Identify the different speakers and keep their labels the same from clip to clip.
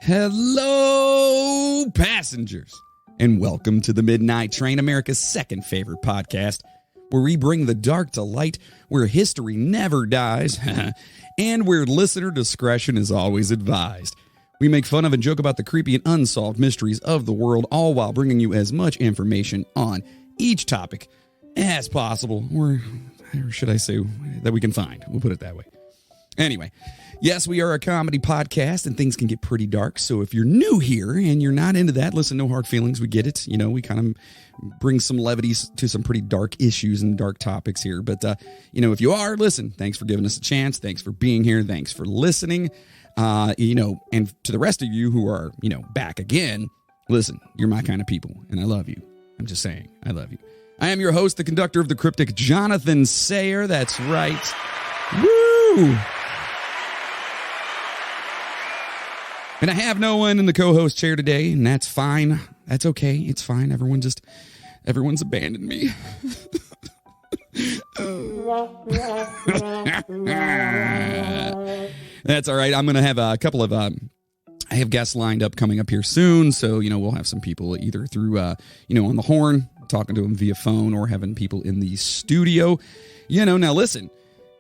Speaker 1: Hello, passengers, and welcome to the Midnight Train, America's second favorite podcast, where we bring the dark to light, where history never dies, and where listener discretion is always advised. We make fun of and joke about the creepy and unsolved mysteries of the world, all while bringing you as much information on each topic as possible, or should I say, that we can find. We'll put it that way. Anyway, yes, we are a comedy podcast, and things can get pretty dark, so if you're new here and you're not into that, listen, no hard feelings, we get it. You know, we kind of bring some levities to some pretty dark issues and dark topics here, but, if you are, listen, thanks for giving us a chance, thanks for being here, thanks for listening, and to the rest of you who are, back again, listen, you're my kind of people, and I love you. I'm just saying, I love you. I am your host, the conductor of the cryptic, Jonathan Sayer, that's right. Woo! And I have no one in the co-host chair today, and that's fine. That's okay. It's fine. Everyone's abandoned me. That's all right. I'm going to have a couple of, I have guests lined up coming up here soon. So, we'll have some people either through, on the horn, talking to them via phone, or having people in the studio. Now listen.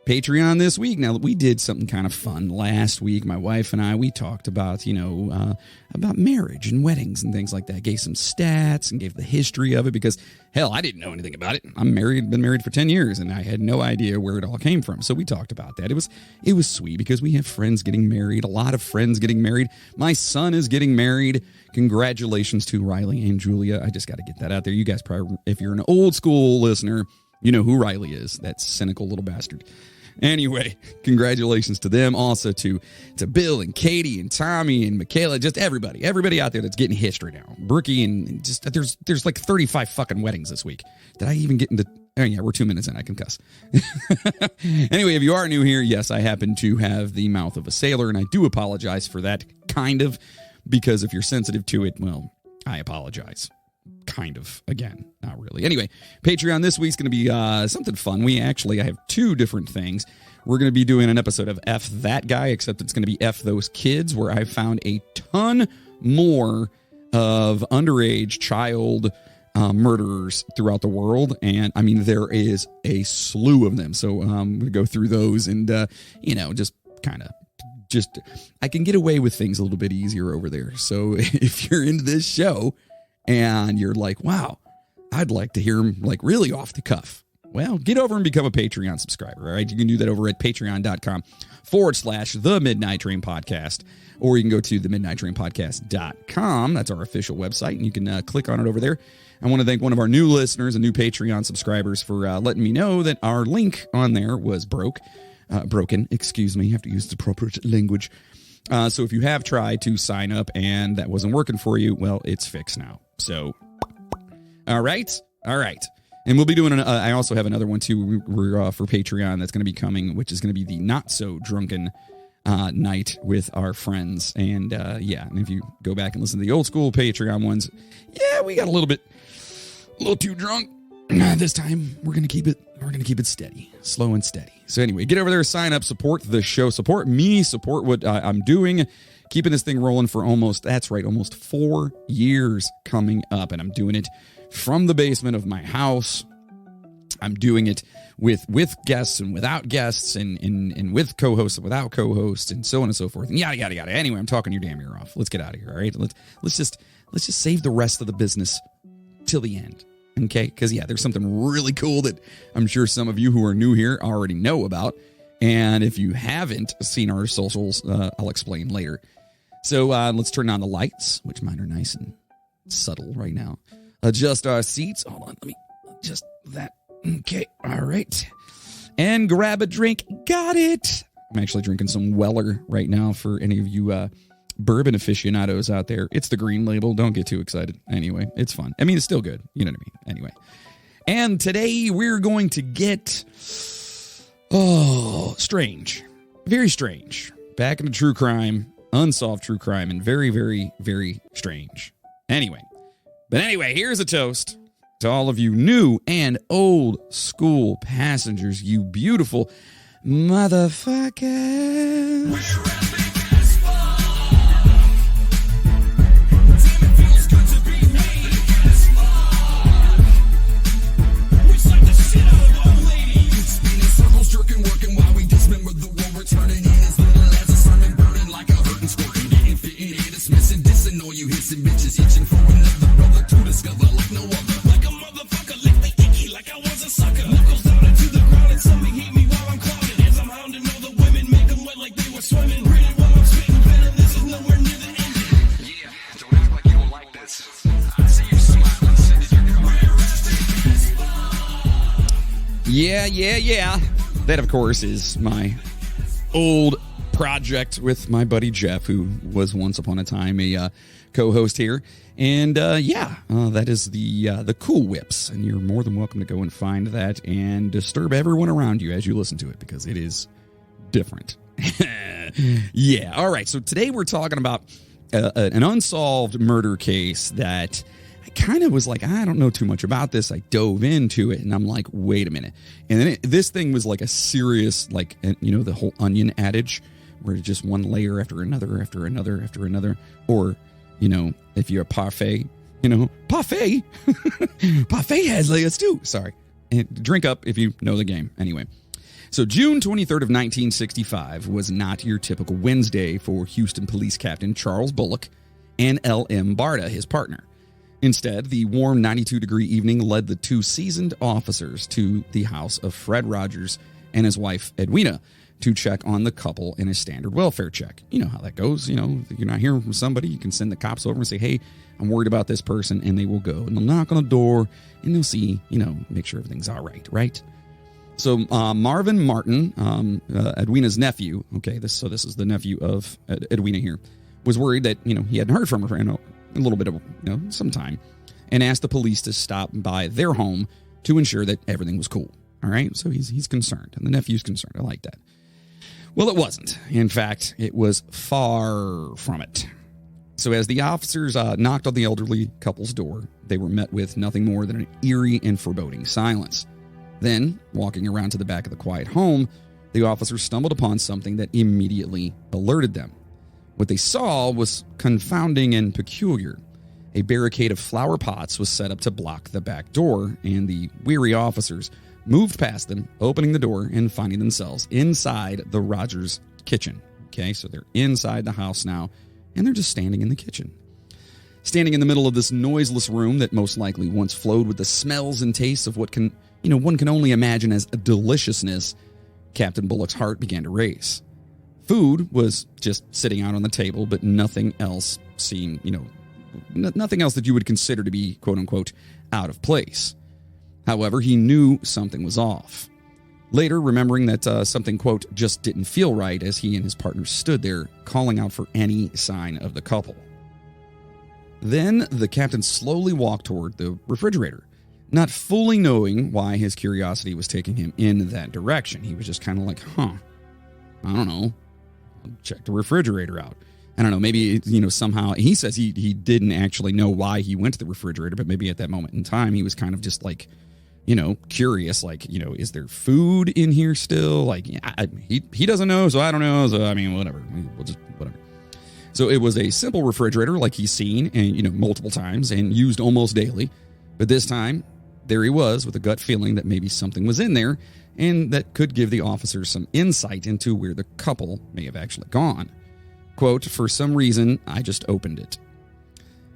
Speaker 1: Patreon this week. Now, we did something kind of fun last week. My wife and I, we talked about, about marriage and weddings and things like that. Gave some stats and gave the history of it because, hell, I didn't know anything about it. I'm married, been married for 10 years, and I had no idea where it all came from. So we talked about that. It was sweet because we have friends getting married, a lot of friends getting married. My son is getting married. Congratulations to Riley and Julia. I just got to get that out there. You guys probably, if you're an old school listener, you know who Riley is. That cynical little bastard. Anyway, congratulations to them. Also to Bill and Katie and Tommy and Michaela, just everybody out there that's getting history now. Brookie and just there's like 35 fucking weddings this week. Did I even get into? Oh yeah, we're 2 minutes in. I can cuss. Anyway, if you are new here, yes, I happen to have the mouth of a sailor, and I do apologize for that, kind of, because if you're sensitive to it, well, I apologize. Kind of. Again, not really. Anyway, Patreon this week's going to be something fun. I have two different things. We're going to be doing an episode of F That Guy, except it's going to be F Those Kids, where I found a ton more of underage child murderers throughout the world. And, I mean, there is a slew of them. So I'm going to go through those and, I can get away with things a little bit easier over there. So if you're into this show, and you're like, wow, I'd like to hear him like really off the cuff. Well, get over and become a Patreon subscriber, all right? You can do that over at patreon.com/The Midnight Train Podcast, or you can go to themidnighttrainpodcast.com. That's our official website, and you can click on it over there. I want to thank one of our new listeners and new Patreon subscribers for letting me know that our link on there was broken. Excuse me, I have to use the proper language. So if you have tried to sign up and that wasn't working for you, well, it's fixed now. So, all right. And we'll be doing, I also have another one too for Patreon that's going to be coming, which is going to be the Not So Drunken night with our friends. And and if you go back and listen to the old school Patreon ones, we got a little too drunk. This time we're going to keep it steady, slow and steady. So anyway, get over there, sign up, support the show, support me, support what I'm doing, keeping this thing rolling for almost 4 years coming up. And I'm doing it from the basement of my house. I'm doing it with guests and without guests and with co-hosts and without co-hosts and so on and so forth. And yada, yada, yada. Anyway, I'm talking your damn ear off. Let's get out of here. All right. Let's just save the rest of the business till the end. Okay, because, there's something really cool that I'm sure some of you who are new here already know about. And if you haven't seen our socials, I'll explain later. So let's turn on the lights, which mine are nice and subtle right now. Adjust our seats. Hold on, let me adjust that. Okay, all right. And grab a drink. Got it. I'm actually drinking some Weller right now for any of you bourbon aficionados out there. It's the green label. Don't get too excited. Anyway, it's fun. I mean, it's still good. You know what I mean? Anyway. And today we're going to get, strange. Very strange. Back into true crime, unsolved true crime, and very, very, very strange. Anyway, here's a toast to all of you new and old school passengers, you beautiful motherfuckers.
Speaker 2: jerking, working while we dismember the world, returning in as little as a sermon, burning like a hurting scorpion, getting fitting here, dismissing, dissing all you hissing bitches, itching for another brother to discover like no other. Like a motherfucker, lick the icky like I was a sucker. Knuckles down into the ground and something hit me while I'm clogging. As I'm hounding all the women, make them wet like they were swimming. Reading while I'm spitting venom, this is nowhere near the ending. Yeah, don't act like you don't like this. I see you smiling, sending your
Speaker 1: Yeah. That, of course, is my old project with my buddy Jeff, who was once upon a time a co-host here. And that is the Cool Whips. And you're more than welcome to go and find that and disturb everyone around you as you listen to it, because it is different. Yeah. All right. So today we're talking about an unsolved murder case that I kind of was like, I don't know too much about this. I dove into it and I'm like, wait a minute. And then this thing was like a serious, like, the whole Onion adage where it's just one layer after another, after another, after another. Or, if you're a parfait, parfait. Parfait has layers too. Sorry. And drink up if you know the game. Anyway. So June 23rd of 1965 was not your typical Wednesday for Houston Police Captain Charles Bullock and L.M. Barta, his partner. Instead, the warm 92-degree evening led the two seasoned officers to the house of Fred Rogers and his wife, Edwina, to check on the couple in a standard welfare check. You know how that goes. If you're not hearing from somebody, you can send the cops over and say, hey, I'm worried about this person, and they will go, and they'll knock on the door, and they'll see, make sure everything's all right, right? So Marvin Martin, Edwina's nephew, this is the nephew of Edwina here, was worried that, he hadn't heard from her for a little bit of, some time, and asked the police to stop by their home to ensure that everything was cool. All right, so he's concerned, and the nephew's concerned. I like that. Well, it wasn't. In fact, it was far from it. So as the officers knocked on the elderly couple's door, they were met with nothing more than an eerie and foreboding silence. Then, walking around to the back of the quiet home, the officers stumbled upon something that immediately alerted them. What they saw was confounding and peculiar. A barricade of flower pots was set up to block the back door, and the weary officers moved past them, opening the door and finding themselves inside the Rogers kitchen. Okay, so they're inside the house now, and they're just standing in the kitchen. Standing in the middle of this noiseless room that most likely once flowed with the smells and tastes of what one can only imagine as a deliciousness, Captain Bullock's heart began to race. Food was just sitting out on the table, but nothing else seemed, nothing else that you would consider to be, quote unquote, out of place. However, he knew something was off. Later, remembering that something, quote, just didn't feel right as he and his partner stood there, calling out for any sign of the couple. Then the captain slowly walked toward the refrigerator, not fully knowing why his curiosity was taking him in that direction. He was just kind of like, I don't know, check the refrigerator out. I don't know, maybe, somehow, he says he didn't actually know why he went to the refrigerator, but maybe at that moment in time, he was kind of just like, curious, like, is there food in here still? Like, he doesn't know, so I don't know. So, whatever. We'll just, whatever. So it was a simple refrigerator like he's seen, and, multiple times and used almost daily. But this time, there he was with a gut feeling that maybe something was in there and that could give the officers some insight into where the couple may have actually gone. Quote, for some reason, I just opened it.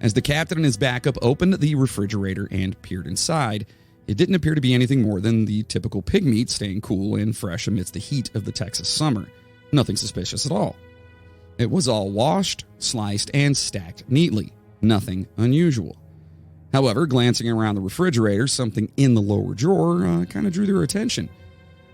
Speaker 1: As the captain and his backup opened the refrigerator and peered inside, it didn't appear to be anything more than the typical pig meat staying cool and fresh amidst the heat of the Texas summer. Nothing suspicious at all. It was all washed, sliced, and stacked neatly. Nothing unusual. However, glancing around the refrigerator, something in the lower drawer kind of drew their attention.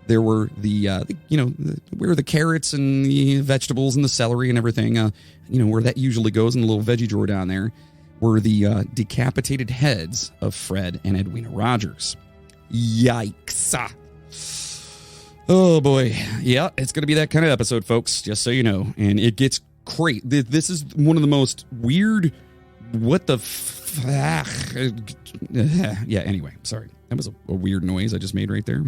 Speaker 1: There were where the carrots and the vegetables and the celery and everything, where that usually goes in the little veggie drawer down there, were the decapitated heads of Fred and Edwina Rogers. Yikes. Oh, boy. Yeah, it's going to be that kind of episode, folks, just so you know. And it gets great. This is one of the most weird, what the yeah, anyway, sorry. That was a weird noise I just made right there.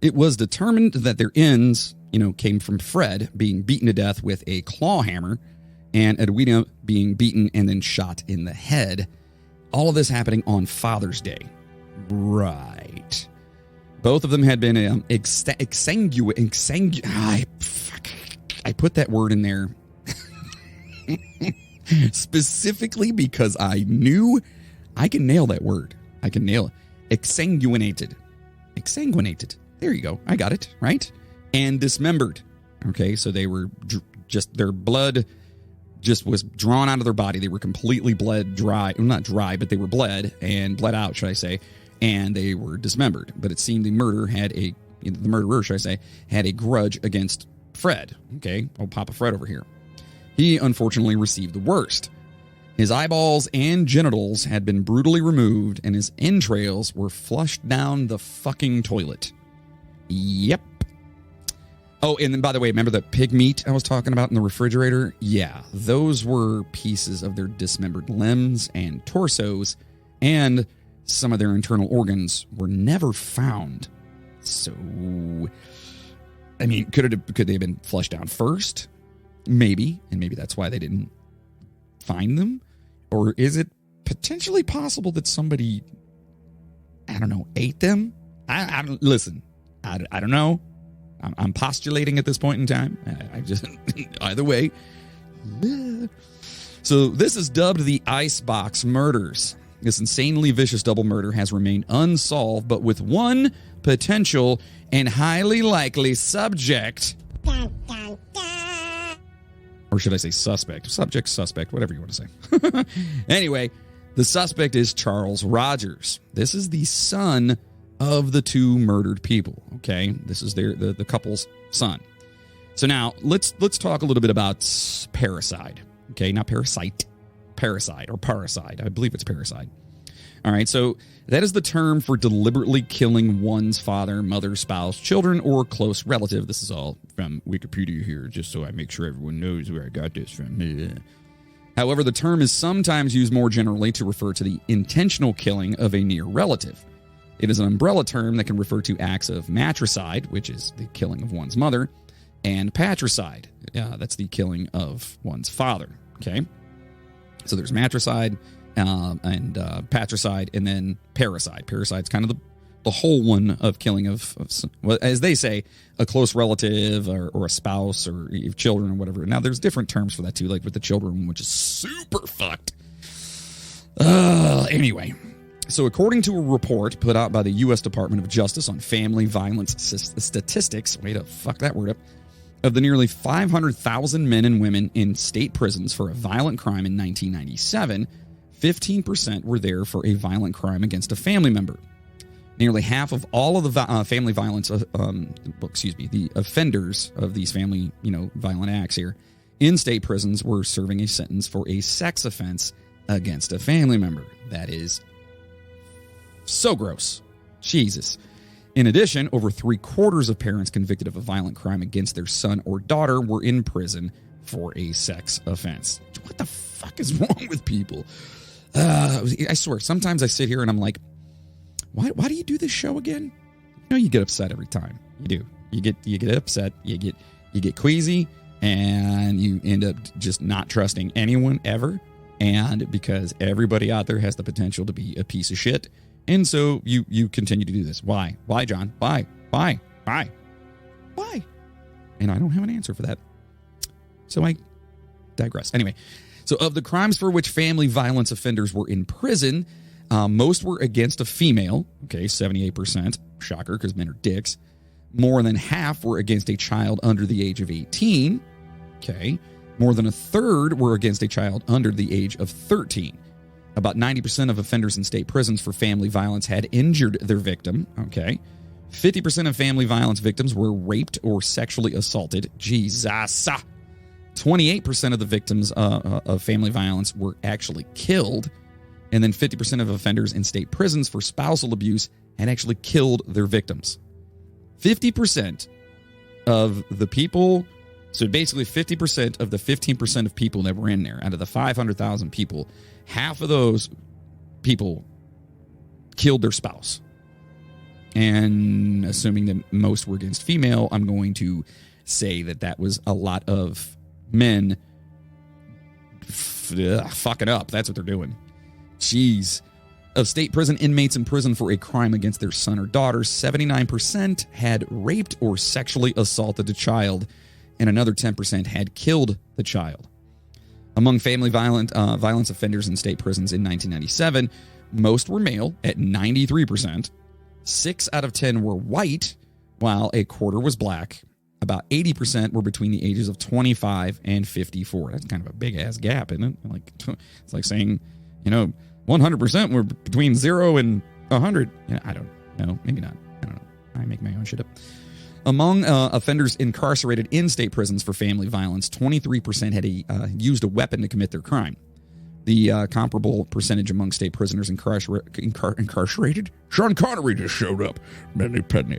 Speaker 1: It was determined that their ends, came from Fred being beaten to death with a claw hammer and Edwina being beaten and then shot in the head. All of this happening on Father's Day. Right. Both of them had been I put that word in there specifically because I knew I can nail that word. I can nail it. Exsanguinated. There you go. I got it, right? And dismembered. Okay, so they were just, their blood just was drawn out of their body. They were completely bled dry. Well, not dry, but they were bled out, should I say. And they were dismembered. But it seemed the murderer, had a grudge against Fred. Okay, old Papa Fred over here. He unfortunately received the worst. His eyeballs and genitals had been brutally removed, and his entrails were flushed down the fucking toilet. Yep. Oh, and then, by the way, remember the pig meat I was talking about in the refrigerator? Yeah, those were pieces of their dismembered limbs and torsos, and some of their internal organs were never found. So, I mean, could they have been flushed down first? Maybe, and maybe that's why they didn't find them. Or is it potentially possible that somebody, I don't know, ate them? I don't know. I'm postulating at this point in time. I just, either way. So this is dubbed the Icebox murders. This insanely vicious double murder has remained unsolved, but with one potential and highly likely subject. Or should I say suspect? Subject, suspect, whatever you want to say. Anyway, the suspect is Charles Rogers. This is the son of the two murdered people. Okay, this is the couple's son. So now let's talk a little bit about parricide. Okay, not parasite, parricide or parricide. I believe it's parricide. All right, so that is the term for deliberately killing one's father, mother, spouse, children, or close relative. This is all from Wikipedia here, just so I make sure everyone knows where I got this from. However, the term is sometimes used more generally to refer to the intentional killing of a near relative. It is an umbrella term that can refer to acts of matricide, which is the killing of one's mother, and patricide. That's the killing of one's father. Okay? So there's matricide, and patricide, and then parricide. Parricide's kind of the whole one of killing of well, as they say, a close relative or a spouse or children or whatever. Now, there's different terms for that too, like with the children, which is super fucked. Anyway, so according to a report put out by the U.S. Department of Justice on family violence statistics, way to fuck that word up, of the nearly 500,000 men and women in state prisons for a violent crime in 1997, 15% were there for a violent crime against a family member. Nearly half of all of the family violence, the offenders of these family, violent acts here in state prisons were serving a sentence for a sex offense against a family member. That is so gross. Jesus. In addition, over 3/4 of parents convicted of a violent crime against their son or daughter were in prison for a sex offense. What the fuck is wrong with people? I swear, sometimes I sit here and I'm like, why do you do this show again? You get upset every time. You do. You get upset. You get queasy, and you end up just not trusting anyone ever. And because everybody out there has the potential to be a piece of shit, and so you continue to do this. Why? Why, John? Why? And I don't have an answer for that. So I digress. Anyway. So of the crimes for which family violence offenders were in prison, most were against a female. Okay, 78%. Shocker, because men are dicks. More than half were against a child under the age of 18. Okay. More than a third were against a child under the age of 13. About 90% of offenders in state prisons for family violence had injured their victim. Okay. 50% of family violence victims were raped or sexually assaulted. Jesus. 28% of the victims of family violence were actually killed. And then 50% of offenders in state prisons for spousal abuse had actually killed their victims. 50% of the people, so basically 50% of the 15% of people that were in there, out of the 500,000 people, half of those people killed their spouse. And assuming that most were against female, I'm going to say that was a lot of men fucking up. That's what they're doing. Jeez. Of state prison inmates in prison for a crime against their son or daughter, 79% had raped or sexually assaulted a child, and another 10% had killed the child. Among family violence offenders in state prisons in 1997, most were male at 93%. 6 out of 10 were white, while a quarter was black. About 80% were between the ages of 25 and 54. That's kind of a big-ass gap, isn't it? It's like saying, 100% were between 0 and 100. Yeah, I don't know. Maybe not. I don't know. I make my own shit up. Among offenders incarcerated in state prisons for family violence, 23% had used a weapon to commit their crime. The comparable percentage among state prisoners incarcerated. Sean Connery just showed up. Penny.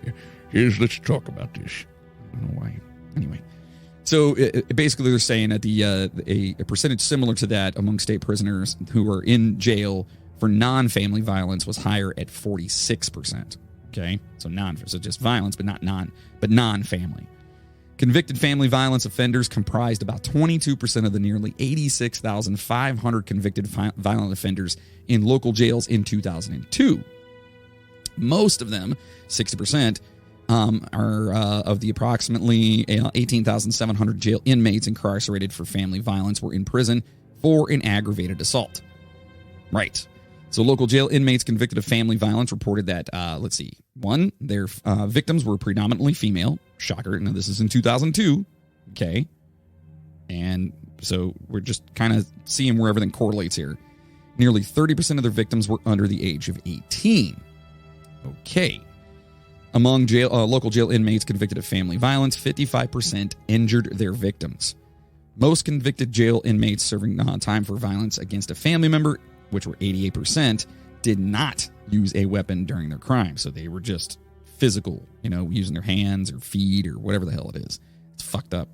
Speaker 1: Let's talk about this. I don't know why. Anyway. So basically they're saying that a percentage similar to that among state prisoners who are in jail for non-family violence was higher at 46%. Okay, so just violence, but non-family. Convicted family violence offenders comprised about 22% of the nearly 86,500 convicted violent offenders in local jails in 2002. Most of them, 60%, are of the approximately 18,700 jail inmates incarcerated for family violence were in prison for an aggravated assault. Right. So local jail inmates convicted of family violence reported that, one, their victims were predominantly female. Shocker. Now, this is in 2002. Okay. And so we're just kind of seeing where everything correlates here. Nearly 30% of their victims were under the age of 18. Okay. Among local jail inmates convicted of family violence, 55% injured their victims. Most convicted jail inmates serving time for violence against a family member, which were 88%, did not use a weapon during their crime. So they were just physical, using their hands or feet or whatever the hell it is. It's fucked up.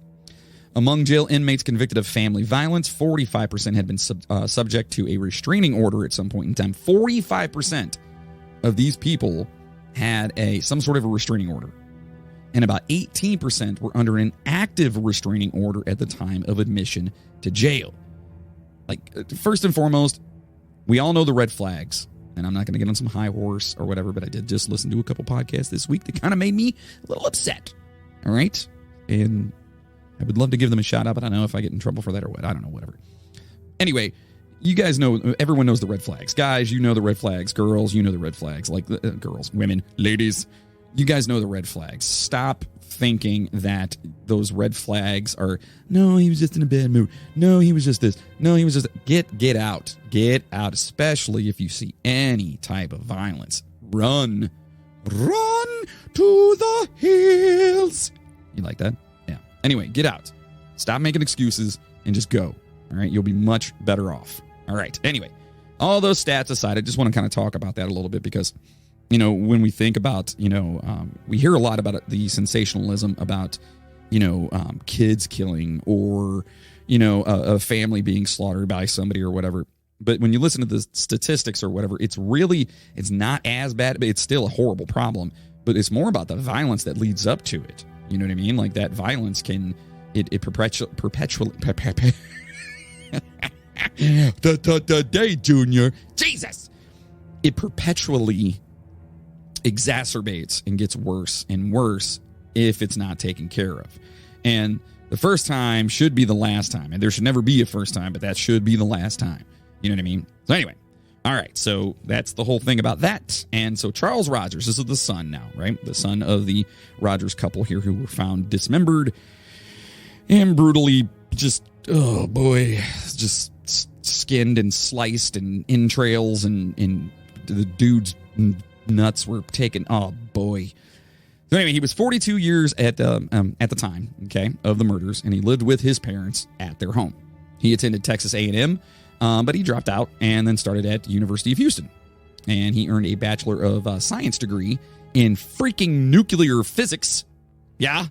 Speaker 1: Among jail inmates convicted of family violence, 45% had been subject to a restraining order at some point in time. 45% of these people had some sort of a restraining order. And about 18% were under an active restraining order at the time of admission to jail. First and foremost, we all know the red flags. And I'm not going to get on some high horse or whatever, but I did just listen to a couple podcasts this week that kind of made me a little upset. All right? And I would love to give them a shout out, but I don't know if I get in trouble for that or what. I don't know, whatever. Anyway, you guys know, everyone knows the red flags. Guys, you know the red flags. Girls, you know the red flags. Girls, women, ladies, you guys know the red flags. Stop thinking that those red flags are, no, he was just in a bad mood. No, he was just this. No, he was just... Get out. Get out, especially if you see any type of violence. Run. Run to the hills. You like that? Yeah. Anyway, get out. Stop making excuses and just go. All right? You'll be much better off. All right. Anyway, all those stats aside, I just want to kind of talk about that a little bit because, when we think about, we hear a lot about the sensationalism about, kids killing or, a family being slaughtered by somebody or whatever. But when you listen to the statistics or whatever, it's not as bad, but it's still a horrible problem. But it's more about the violence that leads up to it. You know what I mean? Like that violence perpetually day, Junior. Jesus! It perpetually exacerbates and gets worse and worse if it's not taken care of. And the first time should be the last time. And there should never be a first time, but that should be the last time. You know what I mean? So anyway, all right. So that's the whole thing about that. And so Charles Rogers, this is the son now, right? The son of the Rogers couple here who were found dismembered and brutally just skinned and sliced and entrails and the dude's nuts were taken. Oh boy. So anyway, he was 42 years at the time, okay, of the murders, and he lived with his parents at their home. He attended Texas A&M, but he dropped out and then started at University of Houston. And he earned a Bachelor of Science degree in freaking nuclear physics. Yeah.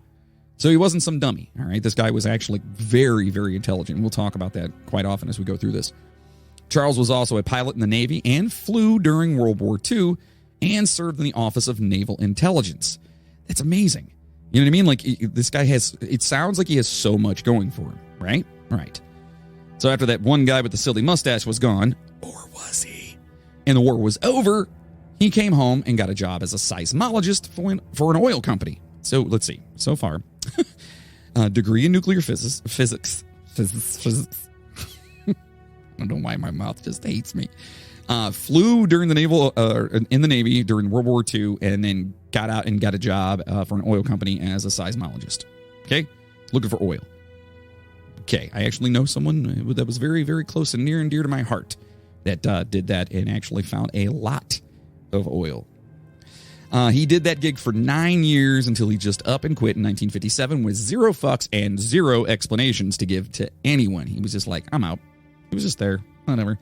Speaker 1: So he wasn't some dummy, all right? This guy was actually very, very intelligent. We'll talk about that quite often as we go through this. Charles was also a pilot in the Navy and flew during World War II and served in the Office of Naval Intelligence. That's amazing. You know what I mean? Like, this guy it sounds like he has so much going for him, right? Right. So after that one guy with the silly mustache was gone, or was he? and the war was over, he came home and got a job as a seismologist for an oil company. So let's see. So far, degree in nuclear physics. I don't know why my mouth just hates me. Flew during the in the Navy during World War II, and then got out and got a job for an oil company as a seismologist. Okay, looking for oil. Okay, I actually know someone that was very, very close and near and dear to my heart that did that and actually found a lot of oil. He did that gig for 9 years until he just up and quit in 1957 with zero fucks and zero explanations to give to anyone. He was just like, I'm out. He was just there. Whatever.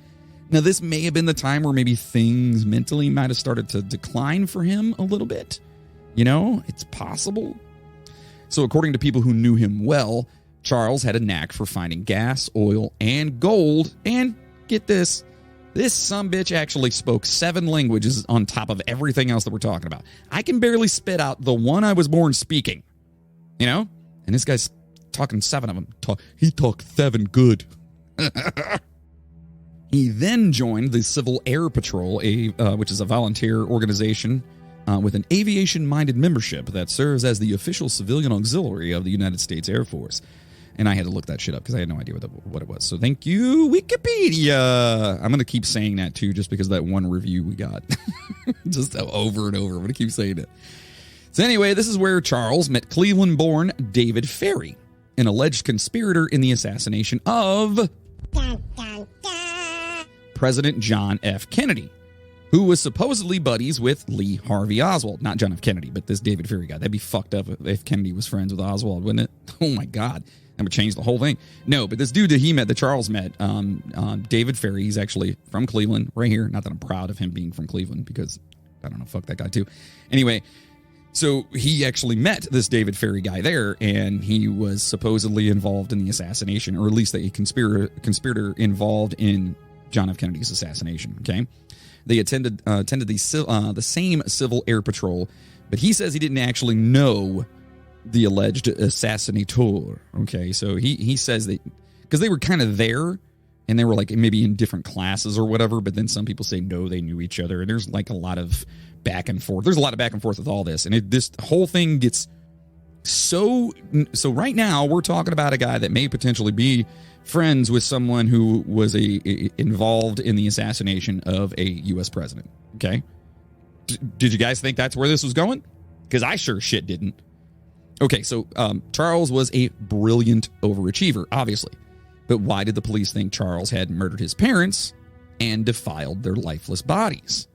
Speaker 1: Now, this may have been the time where maybe things mentally might have started to decline for him a little bit. You know, it's possible. So according to people who knew him well, Charles had a knack for finding gas, oil, and gold. And get this sumbitch actually spoke 7 languages on top of everything else that we're talking about. I can barely spit out the one I was born speaking, you know? And this guy's talking 7 of them. He talked 7 good. He then joined the Civil Air Patrol, which is a volunteer organization with an aviation-minded membership that serves as the official civilian auxiliary of the United States Air Force. And I had to look that shit up because I had no idea what it was. So thank you, Wikipedia. I'm going to keep saying that, too, just because of that one review we got. Just over and over. I'm going to keep saying it. So anyway, this is where Charles met Cleveland-born David Ferry, an alleged conspirator in the assassination of President John F. Kennedy, who was supposedly buddies with Lee Harvey Oswald. Not John F. Kennedy, but this David Ferry guy. That'd be fucked up if Kennedy was friends with Oswald, wouldn't it? Oh, my God. That would change the whole thing. No, but this dude that Charles met, David Ferry, he's actually from Cleveland, right here. Not that I'm proud of him being from Cleveland, because, I don't know, fuck that guy too. Anyway, so he actually met this David Ferry guy there, and he was supposedly involved in the assassination, or at least a conspirator involved in John F. Kennedy's assassination, okay? They attended the same Civil Air Patrol, but he says he didn't actually know the alleged assassinator, okay? So he says that, because they were kind of there, and they were like maybe in different classes or whatever, but then some people say no, they knew each other, and there's like a lot of back and forth. There's a lot of back and forth with all this, and this whole thing gets so right now we're talking about a guy that may potentially be friends with someone who was involved in the assassination of a U.S. president, okay? Did you guys think that's where this was going? Because I sure shit didn't. Okay, so Charles was a brilliant overachiever, obviously. But why did the police think Charles had murdered his parents and defiled their lifeless bodies?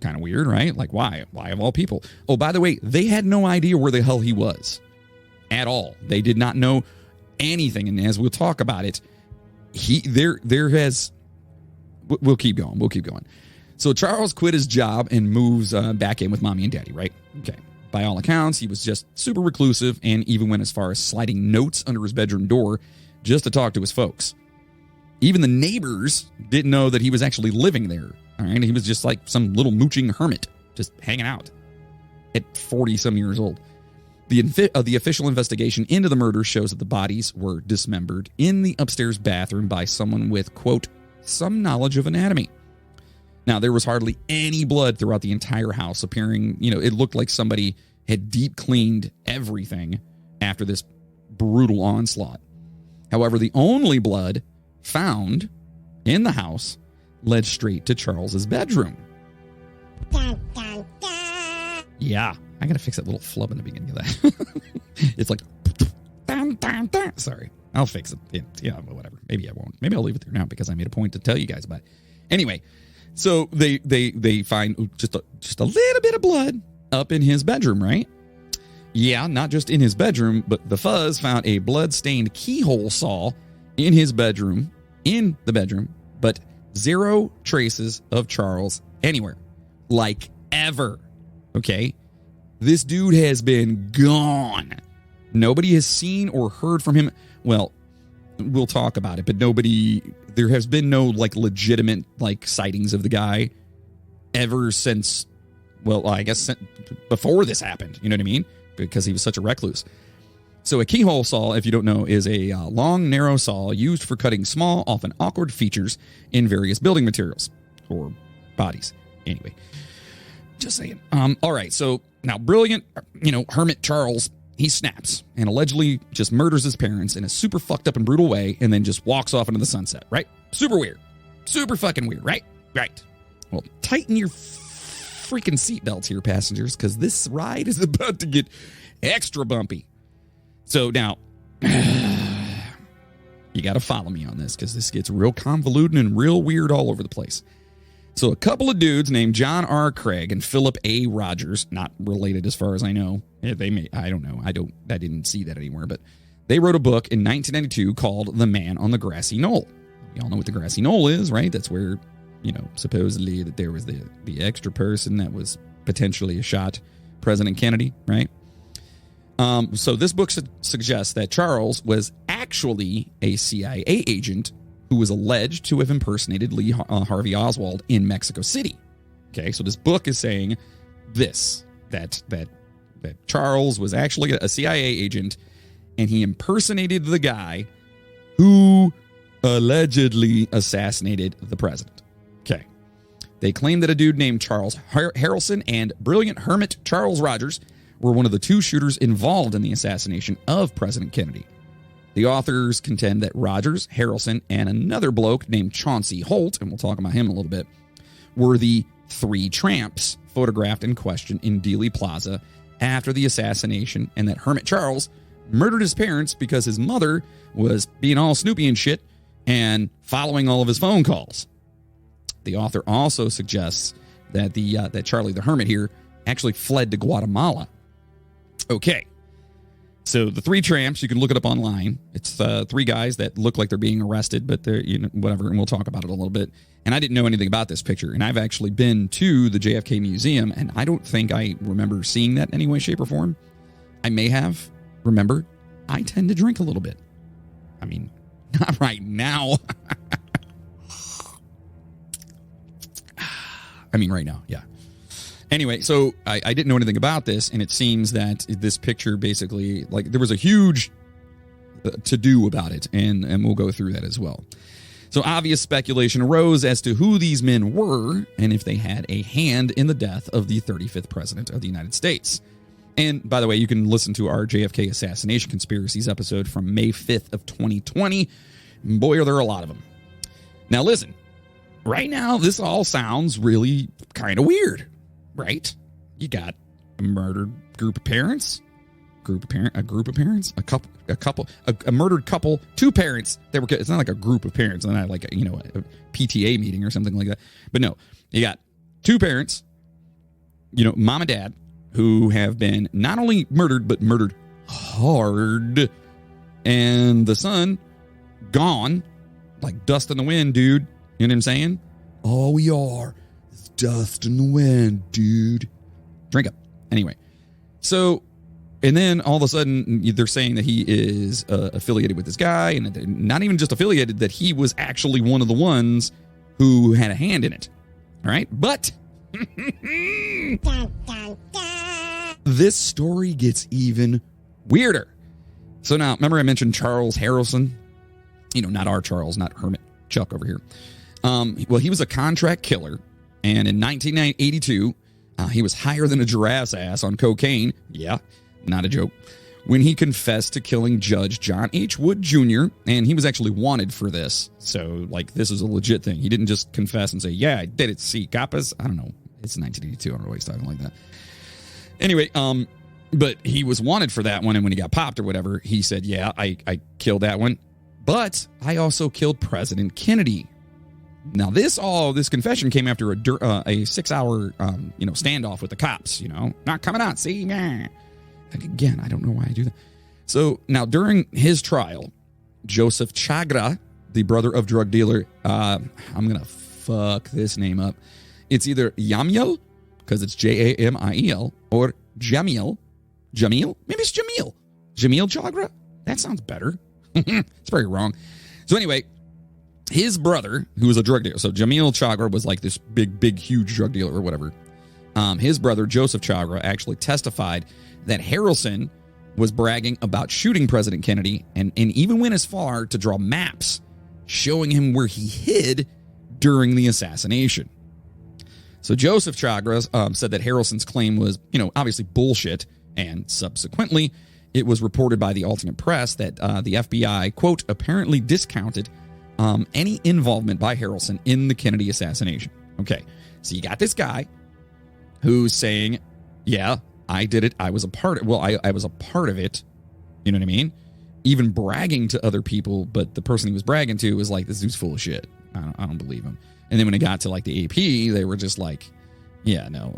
Speaker 1: Kind of weird, right? Like, why? Why of all people? Oh, by the way, they had no idea where the hell he was at all. They did not know anything. And as we'll talk about it, we'll keep going. We'll keep going. So Charles quit his job and moves back in with mommy and daddy, right? Okay. By all accounts, he was just super reclusive and even went as far as sliding notes under his bedroom door just to talk to his folks. Even the neighbors didn't know that he was actually living there. All right, he was just like some little mooching hermit, just hanging out at 40-some years old. The official investigation into the murder shows that the bodies were dismembered in the upstairs bathroom by someone with, quote, some knowledge of anatomy. Now, there was hardly any blood throughout the entire house, appearing, it looked like somebody had deep cleaned everything after this brutal onslaught. However, the only blood found in the house led straight to Charles's bedroom.
Speaker 3: Dun, dun, dun.
Speaker 1: Yeah, I gotta fix that little flub in the beginning of that. It's like, dun, dun, dun. Sorry, I'll fix it. Yeah, whatever. Maybe I won't. Maybe I'll leave it there now because I made a point to tell you guys about it. Anyway, so they find just a little bit of blood up in his bedroom, right? Yeah, not just in his bedroom, but the fuzz found a blood-stained keyhole saw in his bedroom, but zero traces of Charles anywhere, like ever. Okay, this dude has been gone. Nobody has seen or heard from him. Well, we'll talk about it, but there has been no like legitimate like sightings of the guy ever since, well, I guess before this happened, you know what I mean? Because he was such a recluse. So a keyhole saw, if you don't know, is a long, narrow saw used for cutting small, often awkward features in various building materials or bodies. Anyway, just saying. All right, so now brilliant, hermit Charles, he snaps and allegedly just murders his parents in a super fucked up and brutal way and then just walks off into the sunset, right? Super weird. Super fucking weird, right? Right. Well, tighten your freaking seatbelts here, passengers, because this ride is about to get extra bumpy. So now, you got to follow me on this because this gets real convoluted and real weird all over the place. So a couple of dudes named John R. Craig and Philip A. Rogers, not related as far as I know. They may, I don't know. I didn't see that anywhere, but they wrote a book in 1992 called The Man on the Grassy Knoll. You all know what the grassy knoll is, right? That's where, supposedly that there was the extra person that was potentially shot President Kennedy, right? So this book suggests that Charles was actually a CIA agent who was alleged to have impersonated Lee Harvey Oswald in Mexico City. Okay, so this book is saying this, that Charles was actually a CIA agent, and he impersonated the guy who allegedly assassinated the president. Okay. They claim that a dude named Charles Harrelson and brilliant hermit Charles Rogers were one of the two shooters involved in the assassination of President Kennedy. The authors contend that Rogers, Harrelson, and another bloke named Chauncey Holt, and we'll talk about him in a little bit, were the three tramps photographed in question in Dealey Plaza after the assassination, and that Hermit Charles murdered his parents because his mother was being all snoopy and shit and following all of his phone calls. The author also suggests that that Charlie the Hermit here actually fled to Guatemala. Okay. So the three tramps, you can look it up online. It's three guys that look like they're being arrested, but they're, whatever, and we'll talk about it a little bit. And I didn't know anything about this picture, and I've actually been to the JFK Museum, and I don't think I remember seeing that in any way, shape, or form. I may have. Remember, I tend to drink a little bit. I mean, not right now. I mean, right now, yeah. Anyway, so I didn't know anything about this, and it seems that this picture basically, like, there was a huge to-do about it, and we'll go through that as well. So obvious speculation arose as to who these men were and if they had a hand in the death of the 35th president of the United States. And by the way, you can listen to our JFK Assassination Conspiracies episode from May 5th of 2020. Boy, are there a lot of them. Now listen, right now, this all sounds really kind of weird. Right? You got a murdered group of parents, a murdered couple, two parents that were, it's not like a group of parents, it's not like a PTA meeting or something like that. But no, you got two parents, mom and dad, who have been not only murdered, but murdered hard. And the son gone, like dust in the wind, dude. You know what I'm saying? All we are. Dust in the wind, dude. Drink up. Anyway, so, and then all of a sudden, they're saying that he is affiliated with this guy, and not even just affiliated, that he was actually one of the ones who had a hand in it. All right? But
Speaker 3: Dun, dun, dun.
Speaker 1: this story gets even weirder. So now, remember I mentioned Charles Harrelson? Not our Charles, not Hermit Chuck over here. Well, he was a contract killer. And in 1982, he was higher than a giraffe's ass on cocaine. Yeah, not a joke. When he confessed to killing Judge John H. Wood Jr., and he was actually wanted for this. So, this is a legit thing. He didn't just confess and say, yeah, I did it, see, capas. I don't know. It's 1982. I don't know why he's talking like that. Anyway, but he was wanted for that one, and when he got popped or whatever, he said, yeah, I killed that one. But I also killed President Kennedy. Now, this confession came after a 6-hour, standoff with the cops, not coming out. See, man. Again, I don't know why I do that. So now during his trial, Joseph Chagra, the brother of drug dealer, I'm going to fuck this name up. It's either Yamiel, because it's Jamiel, or Jamil. Jamil? Maybe it's Jamil. Jamil Chagra? That sounds better. It's very wrong. So anyway, his brother, who was a drug dealer, so Jamil Chagra was like this big, huge drug dealer or whatever. His brother, Joseph Chagra, actually testified that Harrelson was bragging about shooting President Kennedy and even went as far to draw maps showing him where he hid during the assassination. So Joseph Chagras said that Harrelson's claim was, obviously bullshit, and subsequently it was reported by the alternate press that the FBI, quote, apparently discounted any involvement by Harrelson in the Kennedy assassination. Okay, so you got this guy who's saying, yeah, I did it. I was a part of it. Well, I was a part of it. You know what I mean? Even bragging to other people, but the person he was bragging to was like, this dude's full of shit. I don't believe him. And then when it got to like the AP, they were just like, yeah, no,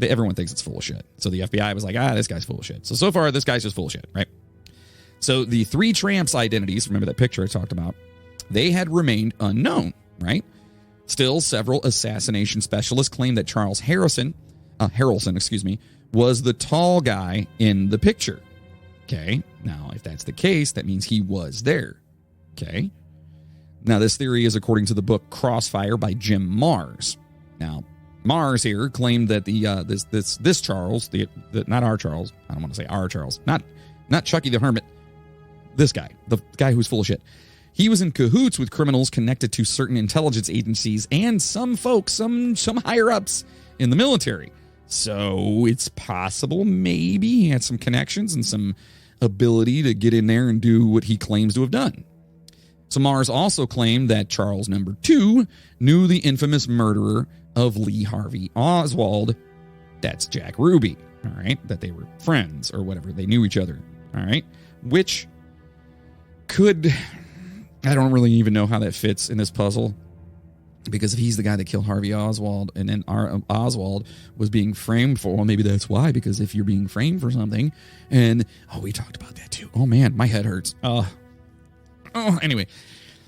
Speaker 1: everyone thinks it's full of shit. So the FBI was like, this guy's full of shit. So far, this guy's just full of shit, right? So the three tramps' identities, remember that picture I talked about, they had remained unknown, right? Still, several assassination specialists claim that Charles Harrelson, was the tall guy in the picture. Okay, now if that's the case, that means he was there. Okay. Now, this theory is according to the book Crossfire by Jim Mars. Now, Mars here claimed that this Charles, not our Charles, I don't want to say our Charles, not Chucky the Hermit, this guy, the guy who's full of shit. He was in cahoots with criminals connected to certain intelligence agencies and some folks, some higher ups in the military. So it's possible maybe he had some connections and some ability to get in there and do what he claims to have done. So Mars also claimed that Charles number 2 knew the infamous murderer of Lee Harvey Oswald. That's Jack Ruby, all right? That they were friends or whatever. They knew each other, all right? Which could, I don't really even know how that fits in this puzzle. Because if he's the guy that killed Harvey Oswald and then Oswald was being framed for, well, maybe that's why. Because if you're being framed for something and, we talked about that too. Oh, man, my head hurts. Anyway,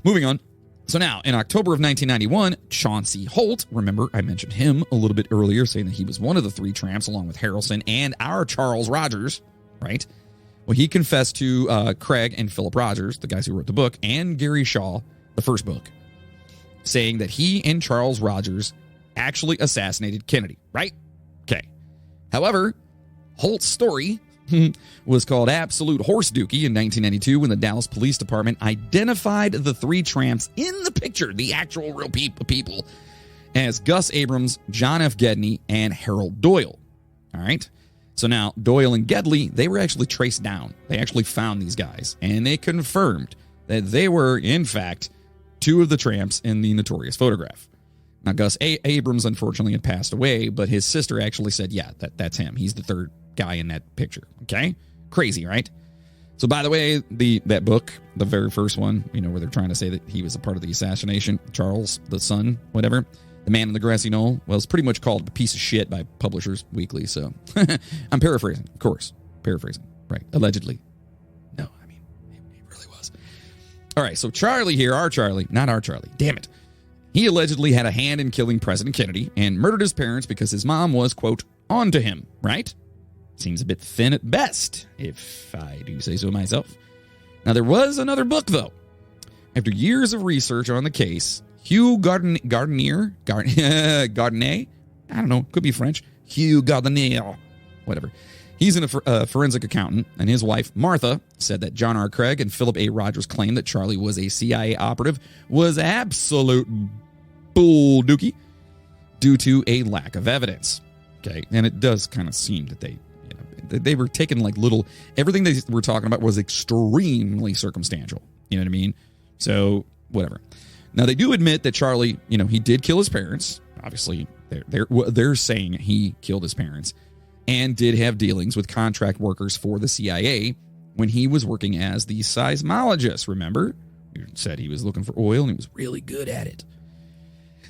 Speaker 1: moving on. So now, in October of 1991, Chauncey Holt, remember I mentioned him a little bit earlier, saying that he was one of the three tramps along with Harrelson and our Charles Rogers, right? Well, he confessed to Craig and Philip Rogers, the guys who wrote the book, and Gary Shaw, the first book, saying that he and Charles Rogers actually assassinated Kennedy, right? Okay. However, Holt's story was called absolute horse dookie in 1992 when the Dallas Police Department identified the three tramps in the picture, the actual real people, as Gus Abrams, John F. Gedney, and Harold Doyle. All right? So now, Doyle and Gedney, they were actually traced down. They actually found these guys, and they confirmed that they were, in fact, two of the tramps in the notorious photograph. Now, Gus Abrams, unfortunately, had passed away, but his sister actually said, yeah, that's him. He's the third guy in that picture. Okay? Crazy, right? So, by the way, that book, the very first one, where they're trying to say that he was a part of the assassination, Charles, the son, whatever, the man in the grassy knoll, well, it's pretty much called a piece of shit by Publishers Weekly, so I'm paraphrasing, of course. Paraphrasing, right? Allegedly. No, I mean, it really was. All right, so Charlie here, not our Charlie, damn it. He allegedly had a hand in killing President Kennedy and murdered his parents because his mom was, quote, onto him, right? Seems a bit thin at best, if I do say so myself. Now, there was another book, though. After years of research on the case, Hugh Gardner, I don't know, could be French, Hugh Gardner, whatever. He's a forensic accountant, and his wife, Martha, said that John R. Craig and Philip A. Rogers' claim that Charlie was a CIA operative was absolute bull dookie due to a lack of evidence. Okay, and it does kind of seem that they were taking like little, everything they were talking about was extremely circumstantial. You know what I mean? So, whatever. Now, they do admit that Charlie, he did kill his parents. Obviously, they're saying he killed his parents and did have dealings with contract workers for the CIA when he was working as the seismologist, remember? He said he was looking for oil and he was really good at it.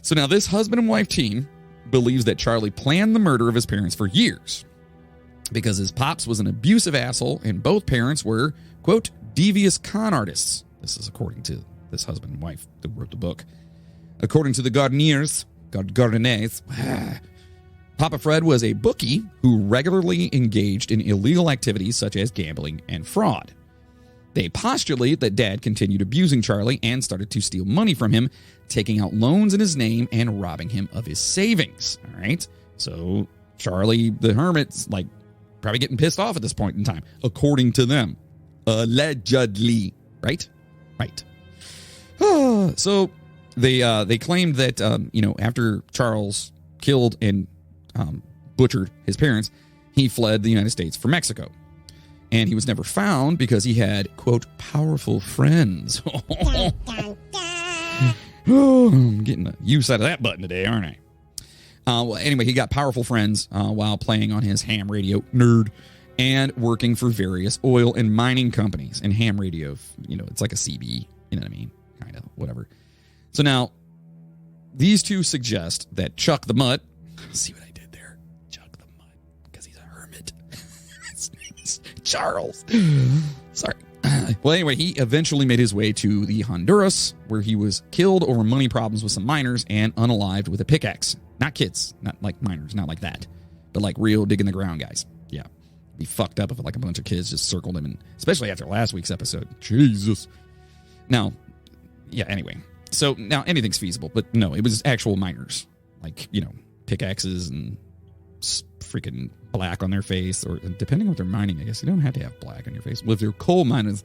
Speaker 1: So now this husband and wife team believes that Charlie planned the murder of his parents for years because his pops was an abusive asshole and both parents were, quote, devious con artists. This is according to this husband and wife that wrote the book. According to the Gardners, Papa Fred was a bookie who regularly engaged in illegal activities such as gambling and fraud. They postulate that Dad continued abusing Charlie and started to steal money from him, taking out loans in his name and robbing him of his savings. All right? So Charlie the Hermit's like probably getting pissed off at this point in time, according to them. Allegedly. Right? Right. So they claimed that, after Charles killed and butchered his parents, he fled the United States for Mexico. And he was never found because he had, quote, powerful friends.
Speaker 3: Dun, dun, dun.
Speaker 1: Oh, I'm getting the use out of that button today, aren't I? Well, anyway, he got powerful friends while playing on his ham radio, nerd, and working for various oil and mining companies. And ham radio, you know, it's like a CB, you know what I mean? Kind of, whatever. So now, these two suggest that Chuck the Mutt, see what I did there? Chuck the Mutt, because he's a hermit. His name is Charles. Sorry. Well, anyway, he eventually made his way to the Honduras, where he was killed over money problems with some miners and unalived with a pickaxe. Not kids, not like miners, not like that, but like real dig in the ground guys. Yeah. Be fucked up if like a bunch of kids just circled him, and especially after last week's episode. Jesus. Now, yeah, anyway. So now anything's feasible, but no, it was actual miners. Like, you know, pickaxes and freaking black on their face, or depending on what they're mining, I guess. You don't have to have black on your face. Well, if you're coal miners,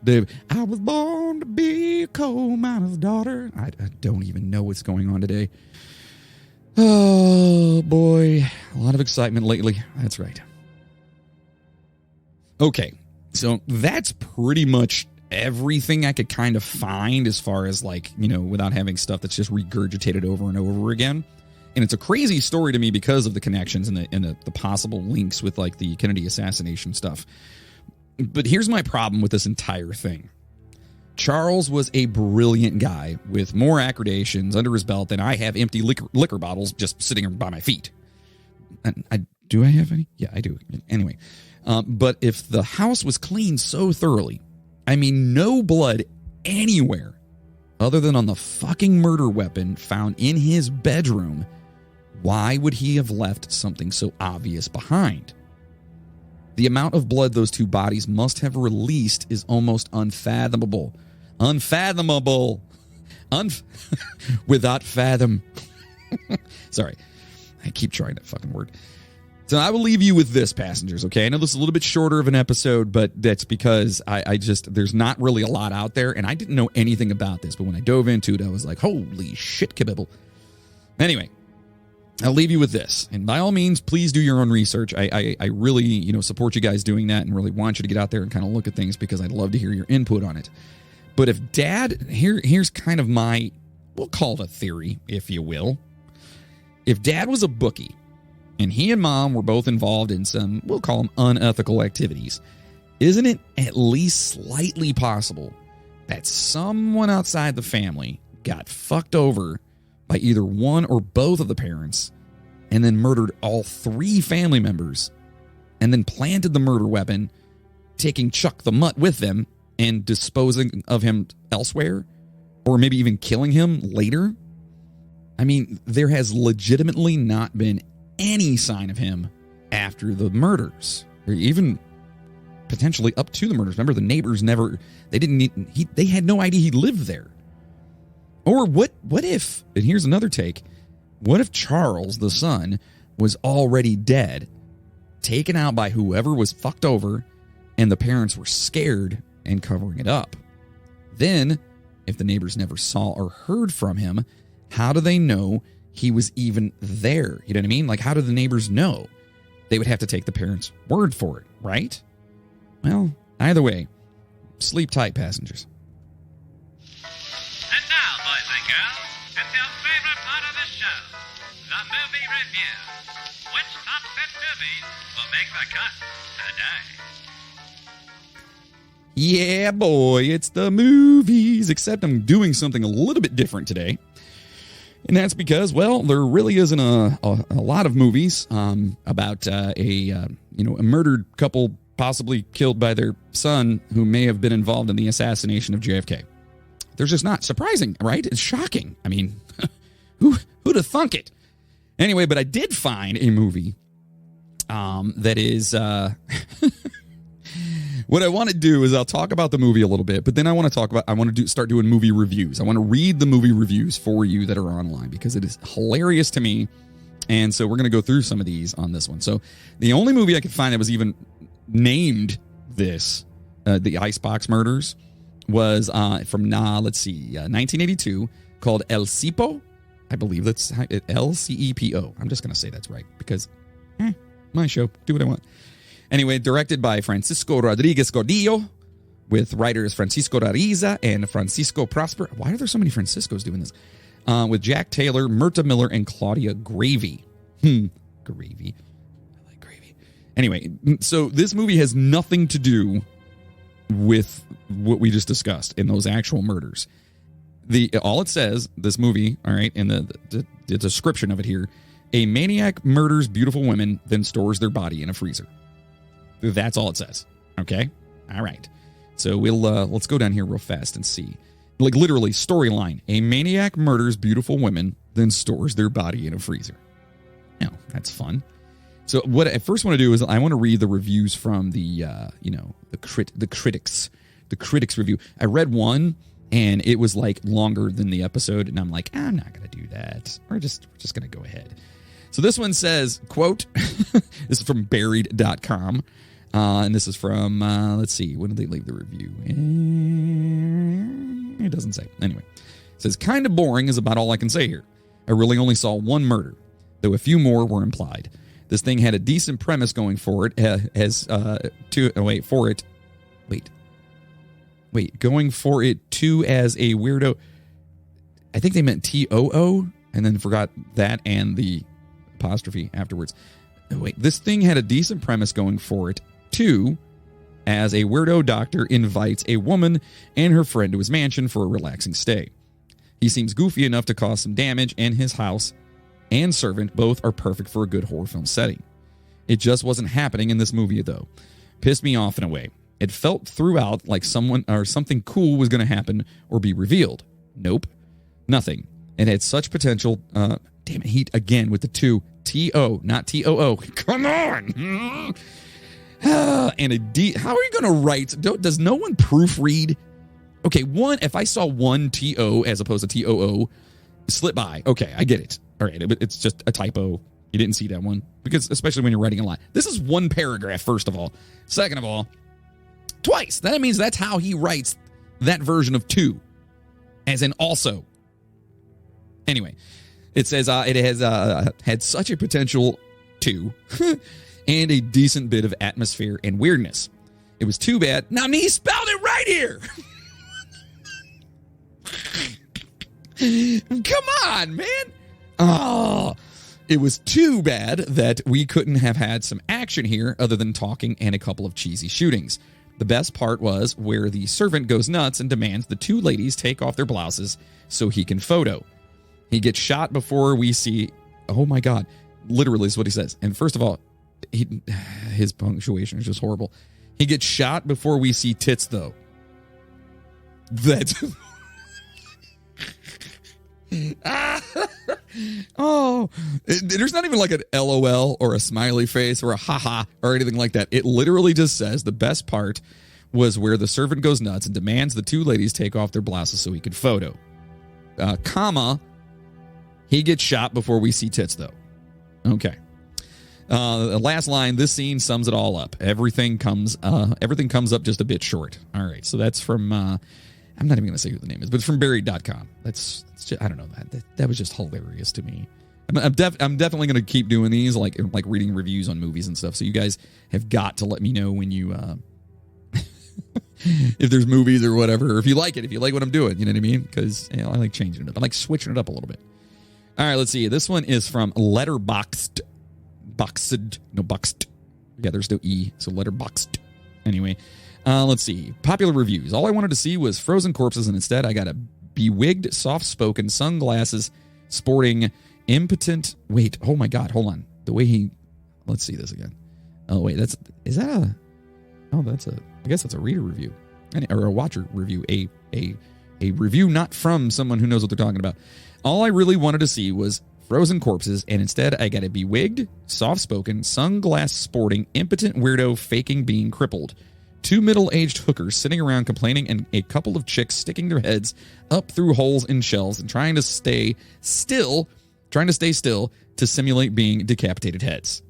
Speaker 1: I was born to be a coal miner's daughter. I don't even know what's going on today. Oh, boy. A lot of excitement lately. That's right. Okay, so that's pretty much everything I could kind of find as far as, like, you know, without having stuff that's just regurgitated over and over again. And it's a crazy story to me because of the connections and the possible links with, like, the Kennedy assassination stuff. But here's my problem with this entire thing. Charles was a brilliant guy with more accreditations under his belt than I have empty liquor bottles just sitting by my feet. And do I have any? Yeah, I do. Anyway, but if the house was cleaned so thoroughly, I mean, no blood anywhere other than on the fucking murder weapon found in his bedroom, why would he have left something so obvious behind? The amount of blood those two bodies must have released is almost unfathomable. Unfathomable. Without fathom. Sorry. I keep trying that fucking word. So I will leave you with this, passengers, okay? I know this is a little bit shorter of an episode, but that's because I just, there's not really a lot out there, and I didn't know anything about this, but when I dove into it, I was like, holy shit, kibibble. Anyway, I'll leave you with this, and by all means, please do your own research. I really, you know, support you guys doing that and really want you to get out there and kind of look at things because I'd love to hear your input on it. But if Dad, here's kind of my, we'll call it a theory, if you will. If Dad was a bookie and he and Mom were both involved in some, we'll call them unethical activities, isn't it at least slightly possible that someone outside the family got fucked over by either one or both of the parents and then murdered all three family members and then planted the murder weapon, taking Chuck the Mutt with them and disposing of him elsewhere, or maybe even killing him later? I mean, there has legitimately not been any sign of him after the murders, or even potentially up to the murders. Remember, the neighbors never, they had no idea he lived there. Or what if, and here's another take, what if Charles, the son, was already dead, taken out by whoever was fucked over, and the parents were scared and covering it up? Then, if the neighbors never saw or heard from him, how do they know he was even there? You know what I mean? Like, how do the neighbors know? They would have to take the parents' word for it, right? Well, either way, sleep tight, passengers.
Speaker 4: And now, boys and girls, it's your favorite part of the show, the movie review. Which top 10 movies will make the cut today?
Speaker 1: Yeah, boy, it's the movies, except I'm doing something a little bit different today. And that's because, well, there really isn't a lot of movies about a murdered couple possibly killed by their son who may have been involved in the assassination of JFK. There's just not. Surprising, right? It's shocking. I mean, who'd have thunk it? Anyway, but I did find a movie that is... What I want to do is I'll talk about the movie a little bit, but then I want to start doing movie reviews. I want to read the movie reviews for you that are online because it is hilarious to me. And so we're going to go through some of these on this one. So the only movie I could find that was even named this, the Icebox murders, was from 1982 called El Cipo. I believe that's LCEPO. I'm just going to say that's right because my show. Do what I want. Anyway, directed by Francisco Rodriguez Gordillo, with writers Francisco Rariza and Francisco Prosper. Why are there so many Franciscos doing this? With Jack Taylor, Myrta Miller, and Claudia Gravy. Gravy. I like gravy. Anyway, so this movie has nothing to do with what we just discussed in those actual murders. All it says, this movie, all right, in the description of it here, a maniac murders beautiful women, then stores their body in a freezer. That's all it says. Okay? All right. So let's go down here real fast and see. Like literally, storyline. A maniac murders beautiful women, then stores their body in a freezer. Now, that's fun. So what I first want to do is I want to read the reviews from the critics review. I read one and it was like longer than the episode, and I'm like, I'm not going to do that. We're just going to go ahead. So this one says, quote, this is from buried.com. And this is from, let's see, when did they leave the review? It doesn't say. Anyway, it says, kind of boring is about all I can say here. I really only saw one murder, though a few more were implied. This thing had a decent premise going for it, going for it too as a weirdo. I think they meant TOO, and then forgot that and the apostrophe afterwards. This thing had a decent premise going for it too, as a weirdo doctor invites a woman and her friend to his mansion for a relaxing stay. He seems goofy enough to cause some damage, and his house and servant both are perfect for a good horror film setting. It just wasn't happening in this movie, though. Pissed me off in a way. It felt throughout like someone or something cool was going to happen or be revealed. Nope. Nothing. It had such potential. Damn it, he again with the two. T-O, not T-O-O. Come on. And a D. How are you going to write? Does no one proofread? Okay, if I saw one T-O as opposed to T-O-O slip by, okay, I get it. All right, but it's just a typo. You didn't see that one. Because especially when you're writing a lot. This is one paragraph, first of all. Second of all, twice. That means that's how he writes that version of two. As in also. Anyway, it says it has had such a potential to and a decent bit of atmosphere and weirdness. It was too bad. Now, he spelled it right here. Come on, man. Oh, it was too bad that we couldn't have had some action here other than talking and a couple of cheesy shootings. The best part was where the servant goes nuts and demands the two ladies take off their blouses so he can photo. He gets shot before we see... Oh, my God. Literally is what he says. And first of all, his punctuation is just horrible. He gets shot before we see tits, though. That's... Oh, there's not even like an LOL or a smiley face or a haha or anything like that. It literally just says the best part was where the servant goes nuts and demands the two ladies take off their blouses so he could photo. Comma, he gets shot before we see tits, though. Okay. The last line, this scene sums it all up. Everything comes up just a bit short. All right, so that's from... I'm not even going to say who the name is, but it's from buried.com. That's just, I don't know, that was just hilarious to me. I'm definitely going to keep doing these, like reading reviews on movies and stuff. So you guys have got to let me know when you if there's movies or whatever, or if you like what I'm doing, you know what I mean? Because I like changing it up. I like switching it up a little bit. All right, let's see. This one is from Letterboxd. Boxed. Yeah, there's no E, so Letterboxd. Anyway. Let's see. Popular reviews. All I wanted to see was frozen corpses, and instead I got a bewigged, soft-spoken, sunglasses, sporting, impotent... Wait, oh my God, hold on. The way he... Let's see this again. Oh, wait, I guess that's a reader review. Or a watcher review. A review not from someone who knows what they're talking about. All I really wanted to see was frozen corpses, and instead I got a bewigged, soft-spoken, sunglass-sporting, impotent weirdo faking being crippled. Two middle-aged hookers sitting around complaining, and a couple of chicks sticking their heads up through holes in shelves and trying to stay still to simulate being decapitated heads.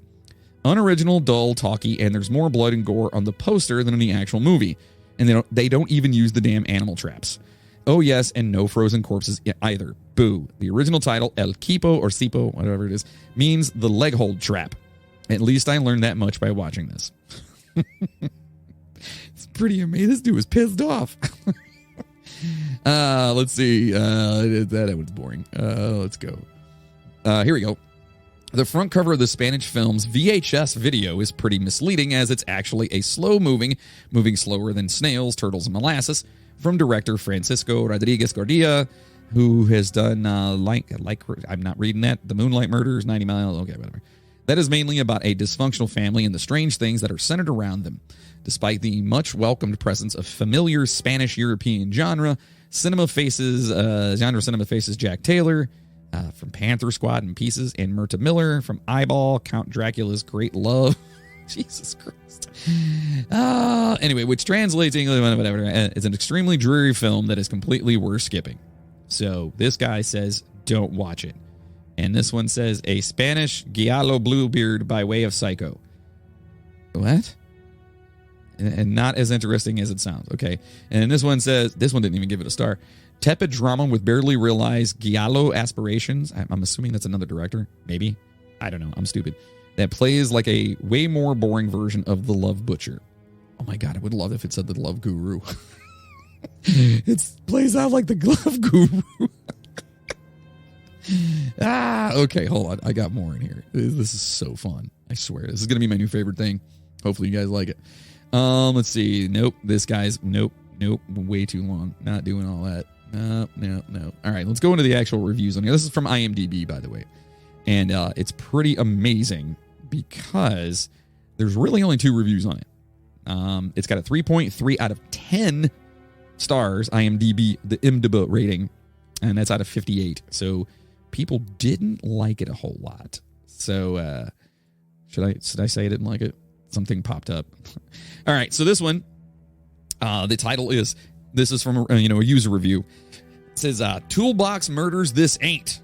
Speaker 1: Unoriginal, dull, talky, and there's more blood and gore on the poster than in the actual movie. And they don't even use the damn animal traps. Oh, yes, and no frozen corpses either. Boo. The original title, El Quipo or Cipo, whatever it is, means the leg hold trap. At least I learned that much by watching this. It's pretty amazing. This dude was pissed off. Let's see. That was boring. Let's go. Here we go. The front cover of the Spanish film's VHS video is pretty misleading, as it's actually a slow-moving, moving slower than snails, turtles, and molasses, from director Francisco Rodriguez Gordia, who has done, I'm not reading that, The Moonlight Murders, 90 Miles, okay, whatever. That is mainly about a dysfunctional family and the strange things that are centered around them. Despite the much-welcomed presence of familiar Spanish-European genre cinema faces Jack Taylor from Panther Squad and Pieces, and Myrta Miller from Eyeball, Count Dracula's Great Love. Jesus Christ. Anyway, which translates English, whatever, it's an extremely dreary film that is completely worth skipping. So this guy says, don't watch it. And this one says, a Spanish Giallo Bluebeard by way of Psycho. What? And not as interesting as it sounds. Okay. And this one says, this one didn't even give it a star. Tepid drama with barely realized Giallo aspirations. I'm assuming that's another director. Maybe. I don't know. I'm stupid. That plays like a way more boring version of The Love Butcher. Oh my God. I would love if it said The Love Guru. It plays out like The Love Guru. Okay, hold on. I got more in here. This is so fun. I swear. This is going to be my new favorite thing. Hopefully you guys like it. Let's see. Nope. This guy's nope. Way too long. Not doing all that. No. All right, let's go into the actual reviews on here. This is from IMDb, by the way. And it's pretty amazing because there's really only 2 reviews on it. It's got a 3.3 out of 10 stars, IMDb, the IMDb rating, and that's out of 58. So people didn't like it a whole lot. So should I say I didn't like it? Something popped up. All right, so this one, the title is, this is from a user review. It says, Toolbox Murders This Ain't.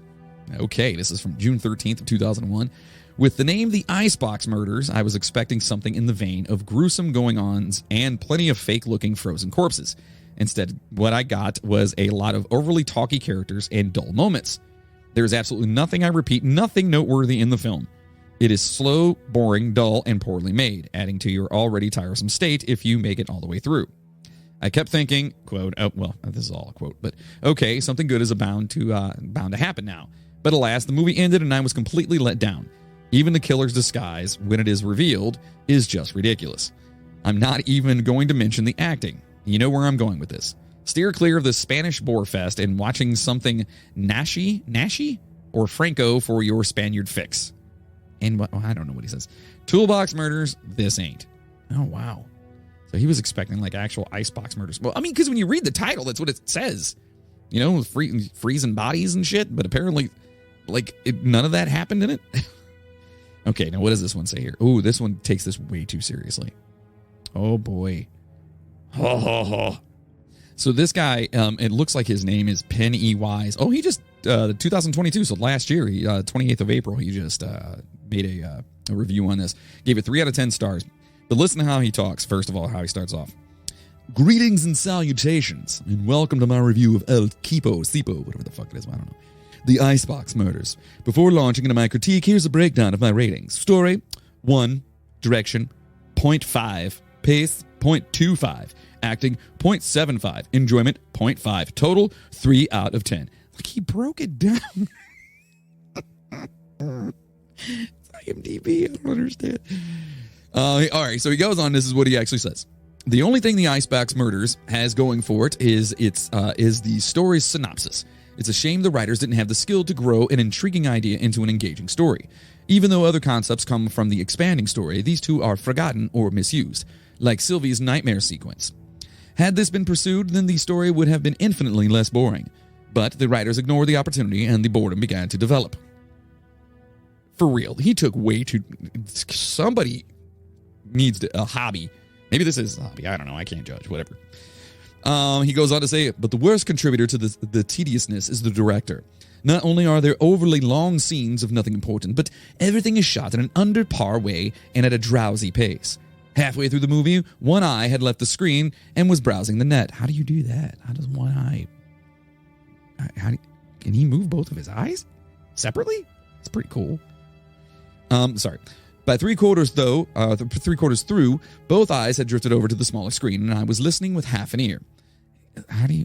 Speaker 1: Okay, this is from June 13th of 2001. With the name The Icebox Murders, I was expecting something in the vein of gruesome going-ons and plenty of fake-looking frozen corpses. Instead, what I got was a lot of overly talky characters and dull moments. There's absolutely nothing, I repeat, nothing noteworthy in the film. It is slow, boring, dull, and poorly made, adding to your already tiresome state if you make it all the way through. I kept thinking, quote, oh, well, this is all a quote, but okay, something good is bound to happen now. But alas, the movie ended and I was completely let down. Even the killer's disguise, when it is revealed, is just ridiculous. I'm not even going to mention the acting. You know where I'm going with this. Steer clear of the Spanish bore fest and watching something Nashi or Franco for your Spaniard fix. And I don't know what he says. Toolbox Murders, this ain't. Oh, wow. So he was expecting like actual Icebox Murders. Well, I mean, because when you read the title, that's what it says. Freezing bodies and shit. But apparently, none of that happened in it. Okay, now what does this one say here? Oh, this one takes this way too seriously. Oh, boy. Ho, ho, ho. So this guy, it looks like his name is Penn E. Wise. Oh, he just, 2022, so last year, 28th of April, he just made a review on this. Gave it 3 out of 10 stars. But listen to how he talks, first of all, how he starts off. Greetings and salutations, and welcome to my review of El Cipo, whatever the fuck it is, I don't know. The Icebox Murders. Before launching into my critique, here's a breakdown of my ratings. Story, 1. Direction, 0.5. Pace, 0.25. Acting, 0.75. Enjoyment, 0.5. Total, 3 out of 10. Like, he broke it down. It's IMDb. I don't understand. All right, so he goes on. This is what he actually says. The only thing the Icebox Murders has going for it is the story's synopsis. It's a shame the writers didn't have the skill to grow an intriguing idea into an engaging story. Even though other concepts come from the expanding story, these two are forgotten or misused, like Sylvie's nightmare sequence. Had this been pursued, then the story would have been infinitely less boring. But the writers ignored the opportunity and the boredom began to develop. For real, he took way too... Somebody needs a hobby. Maybe this is a hobby. I don't know. I can't judge. Whatever. He goes on to say, but the worst contributor to the tediousness is the director. Not only are there overly long scenes of nothing important, but everything is shot in an under par way and at a drowsy pace. Halfway through the movie, one eye had left the screen and was browsing the net. How do you do that? How does one eye can he move both of his eyes separately? It's pretty cool. Sorry. By three quarters through, both eyes had drifted over to the smaller screen, and I was listening with half an ear.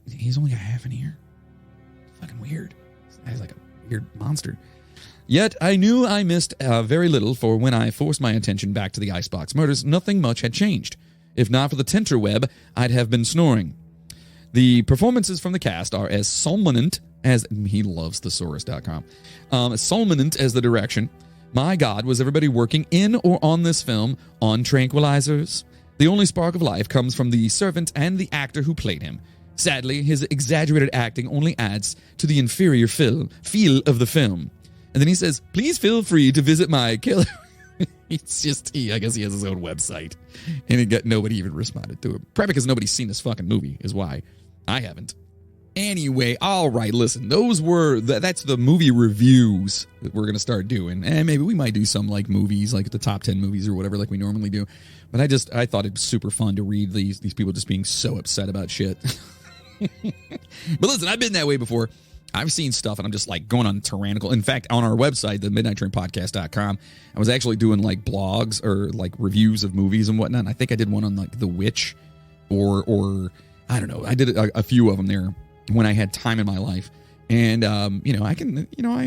Speaker 1: He's only got half an ear? Fucking weird. This guy's like a weird monster. Yet I knew I missed very little, for when I forced my attention back to the Icebox murders, nothing much had changed. If not for the tenterweb, I'd have been snoring. The performances from the cast are as fulminant as... He loves thesaurus.com. As fulminant as the direction. My God, was everybody working in or on this film on tranquilizers? The only spark of life comes from the servant and the actor who played him. Sadly, his exaggerated acting only adds to the inferior feel of the film. And then he says, please feel free to visit my killer. I guess he has his own website. And nobody even responded to him. Probably because nobody's seen this fucking movie is why. I haven't. Anyway, all right, listen, that's the movie reviews that we're going to start doing. And maybe we might do some like movies, like the top 10 movies or whatever, like we normally do. But I thought it was super fun to read these people just being so upset about shit. But listen, I've been that way before. I've seen stuff and I'm just like going on tyrannical. In fact, on our website, the midnighttrainpodcast.com, I was actually doing like blogs or like reviews of movies and whatnot. And I think I did one on like The Witch or I don't know. I did a few of them there when I had time in my life. And, I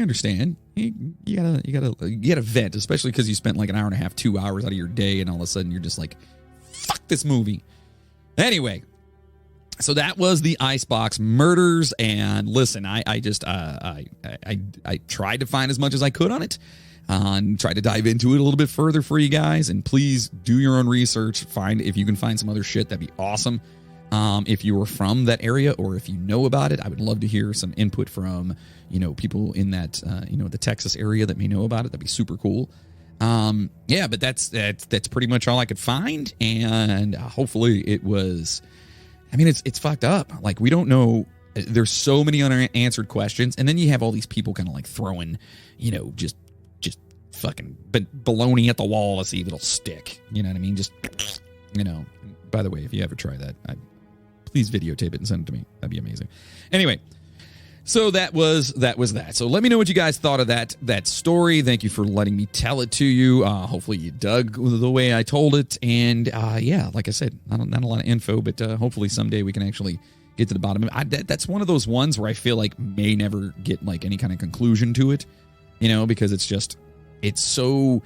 Speaker 1: understand. You gotta vent, especially because you spent like an hour and a half, 2 hours out of your day. And all of a sudden you're just like, fuck this movie. Anyway. So that was the Icebox murders, and listen, I tried to find as much as I could on it, and tried to dive into it a little bit further for you guys, and please do your own research. If you can find some other shit, that'd be awesome. If you were from that area or if you know about it, I would love to hear some input from, people in that, the Texas area that may know about it. That'd be super cool. But that's pretty much all I could find, and hopefully it was... I mean, it's fucked up. Like, we don't know. There's so many unanswered questions. And then you have all these people kind of like throwing, just fucking baloney at the wall to see if it'll stick. You know what I mean? Just, by the way, if you ever try that, please videotape it and send it to me. That'd be amazing. Anyway, so that was that. So let me know what you guys thought of that story. Thank you for letting me tell it to you. Hopefully you dug the way I told it. And like I said, not a lot of info, but hopefully someday we can actually get to the bottom of it. That's one of those ones where I feel like may never get like any kind of conclusion to it, because it's so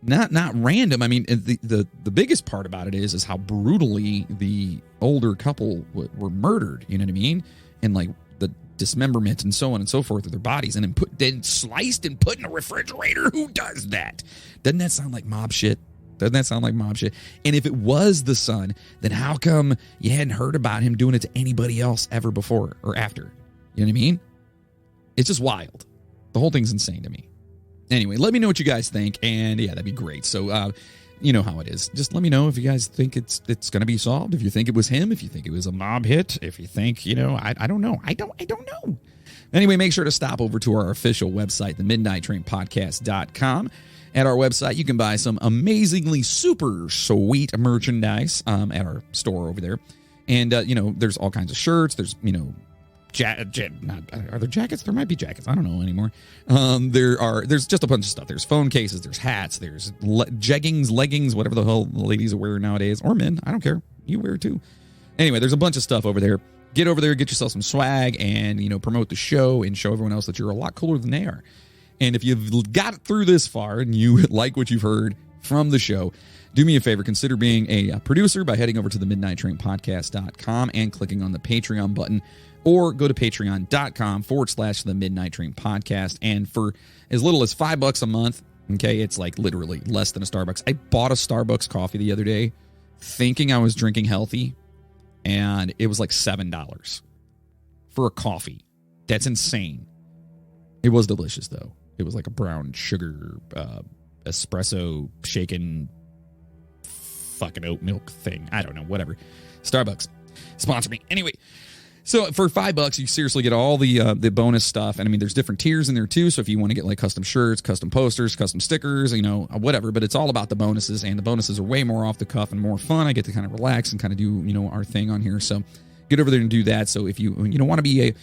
Speaker 1: not random. I mean, the biggest part about it is how brutally the older couple were murdered. You know what I mean? And like the dismemberment and so on and so forth of their bodies, and then sliced and put in a refrigerator. Who does that? Doesn't that sound like mob shit? And if it was the son, then how come you hadn't heard about him doing it to anybody else ever before or after? You know what I mean? It's just wild. The whole thing's insane to me. Anyway, let me know what you guys think, and yeah, that'd be great. So, you know how it is. Just let me know if you guys think it's going to be solved. If you think it was him, if you think it was a mob hit, if you think, I don't know. I don't know. Anyway, make sure to stop over to our official website, themidnighttrainpodcast.com. At our website, you can buy some amazingly super sweet merchandise at our store over there. And, there's all kinds of shirts. There's, are there jackets? There might be jackets. I don't know anymore. There's just a bunch of stuff. There's phone cases. There's hats. There's jeggings, leggings, whatever the hell the ladies are wearing nowadays, or men. I don't care. You wear it too. Anyway, there's a bunch of stuff over there. Get over there, get yourself some swag, and promote the show and show everyone else that you're a lot cooler than they are. And if you've got it through this far and you like what you've heard from the show, do me a favor, consider being a producer by heading over to the midnighttrainpodcast.com and clicking on the Patreon button, or go to patreon.com/the Midnight Train Podcast. And for as little as $5 a month, okay, it's like literally less than a Starbucks. I bought a Starbucks coffee the other day thinking I was drinking healthy, and it was like $7 for a coffee. That's insane. It was delicious, though. It was like a brown sugar espresso shaken fucking oat milk thing. I don't know, whatever. Starbucks, sponsor me. Anyway, so for $5, you seriously get all the bonus stuff. And I mean, there's different tiers in there too. So if you want to get like custom shirts, custom posters, custom stickers, whatever, but it's all about the bonuses, and the bonuses are way more off the cuff and more fun. I get to kind of relax and kind of do, our thing on here. So get over there and do that. So if you want to be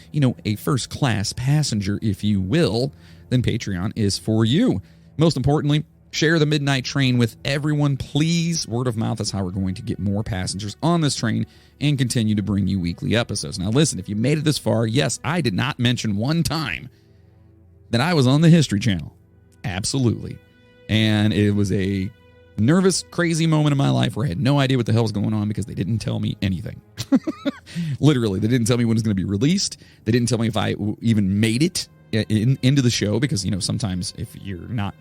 Speaker 1: a first class passenger, if you will, then Patreon is for you. Most importantly, share the Midnight Train with everyone, please. Word of mouth is how we're going to get more passengers on this train and continue to bring you weekly episodes. Now listen, if you made it this far, yes, I did not mention one time that I was on the History Channel. Absolutely. And it was a nervous, crazy moment in my life where I had no idea what the hell was going on because they didn't tell me anything. Literally, they didn't tell me when it was going to be released. They didn't tell me if I even made it into the show because, sometimes if you're not,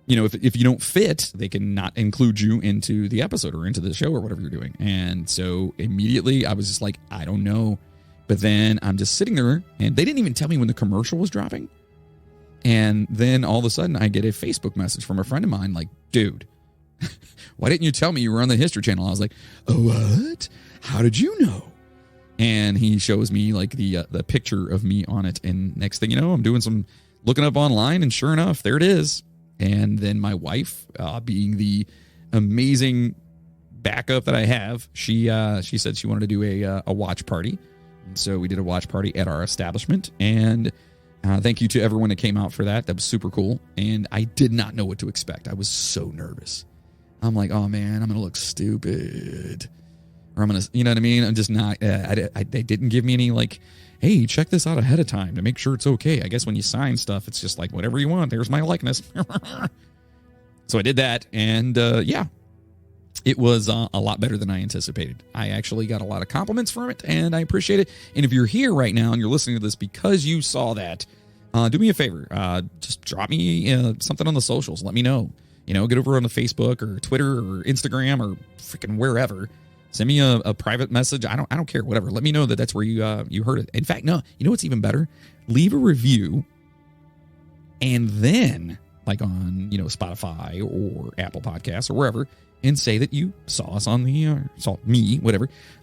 Speaker 1: if you don't fit, they can not include you into the episode or into the show or whatever you're doing. And so immediately I was just like, I don't know. But then I'm just sitting there and they didn't even tell me when the commercial was dropping. And then all of a sudden I get a Facebook message from a friend of mine like, dude, why didn't you tell me you were on the History Channel? I was like, oh, what? How did you know? And he shows me like the picture of me on it. And next thing you know, I'm doing some looking up online and sure enough, there it is. And then my wife, being the amazing backup that I have, she said she wanted to do a watch party. And so we did a watch party at our establishment. And thank you to everyone that came out for that. That was super cool. And I did not know what to expect. I was so nervous. I'm like, oh man, I'm going to look stupid. Or I'm going to, you know what I mean? I'm just not, they didn't give me any like, hey, check this out ahead of time to make sure it's okay. I guess when you sign stuff, it's just like, whatever you want. There's my likeness. So I did that. And yeah, it was a lot better than I anticipated. I actually got a lot of compliments from it and I appreciate it. And if you're here right now and you're listening to this because you saw that, do me a favor. Just drop me something on the socials. Let me know. Get over on the Facebook or Twitter or Instagram or freaking wherever. Send me a private message. I don't care. Whatever. Let me know that that's where you heard it. In fact, no. You know what's even better? Leave a review, and then like on Spotify or Apple Podcasts or wherever, and say that you saw us on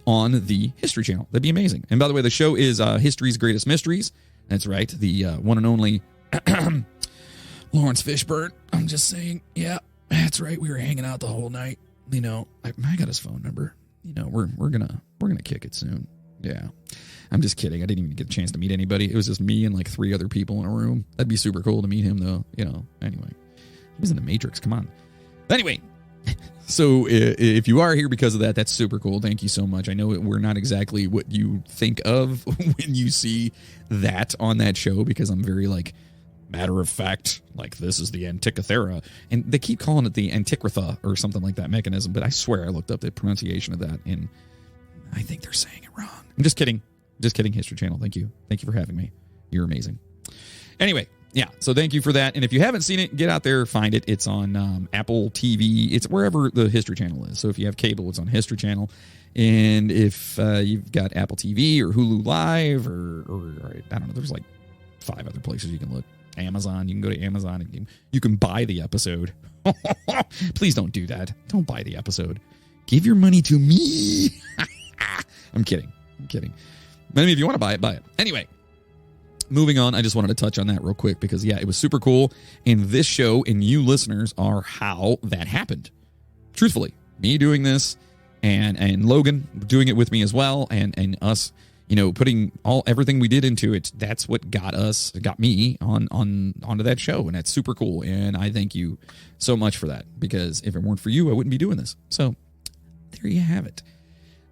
Speaker 1: on the History Channel. That'd be amazing. And by the way, the show is History's Greatest Mysteries. That's right. The one and only Lawrence Fishburne. I'm just saying. Yeah, that's right. We were hanging out the whole night. I got his phone number. We're gonna kick it soon. Yeah, I'm just kidding. I didn't even get a chance to meet anybody. It was just me and like 3 other people in a room. That'd be super cool to meet him, though. Anyway, he was in the Matrix. Come on. Anyway, so if you are here because of that, that's super cool. Thank you so much. I know we're not exactly what you think of when you see that on that show because I'm very like matter of fact, like this is the Antikythera, and they keep calling it the Antikythera or something like that mechanism, but I swear I looked up the pronunciation of that and I think they're saying it wrong. I'm just kidding. History Channel. Thank you for having me. You're amazing. Anyway, yeah, so thank you for that. And if you haven't seen it, get out there, find it. It's on Apple TV. It's wherever the History Channel is. So if you have cable, it's on History Channel. And if you've got Apple TV or Hulu Live or I don't know, there's like 5 other places you can look. Amazon. You can go to Amazon and you can buy the episode. Please don't do that. Don't buy the episode. Give your money to me. I'm kidding. Maybe if you want to buy it. Anyway, moving on. I just wanted to touch on that real quick because, yeah, it was super cool. And this show and you listeners are how that happened. Truthfully, me doing this and Logan doing it with me as well and us putting everything we did into it, that's what got me onto that show. And that's super cool. And I thank you so much for that because if it weren't for you, I wouldn't be doing this. So there you have it.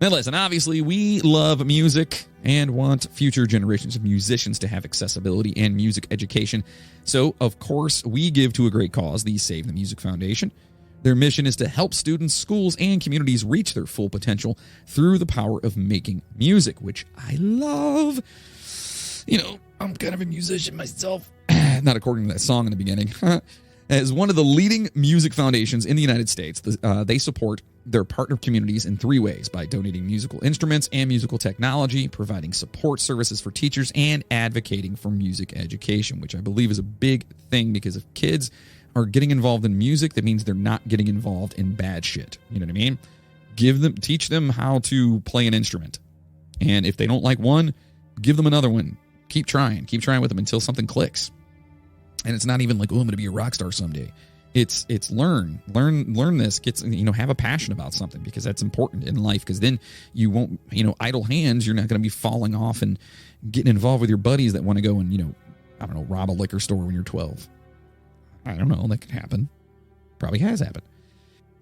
Speaker 1: Now listen, obviously we love music and want future generations of musicians to have accessibility and music education. So of course we give to a great cause, the Save the Music Foundation. Their mission is to help students, schools, and communities reach their full potential through the power of making music, which I love. I'm kind of a musician myself. Not according to that song in the beginning. As one of the leading music foundations in the United States, they support their partner communities in 3 ways: by donating musical instruments and musical technology, providing support services for teachers, and advocating for music education, which I believe is a big thing because if kids are getting involved in music, that means they're not getting involved in bad shit. You know what I mean? Teach them how to play an instrument. And if they don't like one, give them another one. Keep trying with them until something clicks. And it's not even like, I'm going to be a rock star someday. It's learn this, have a passion about something, because that's important in life, because then you won't, idle hands, you're not going to be falling off and getting involved with your buddies that want to go and, I don't know, rob a liquor store when you're 12. I don't know. That could happen. Probably has happened.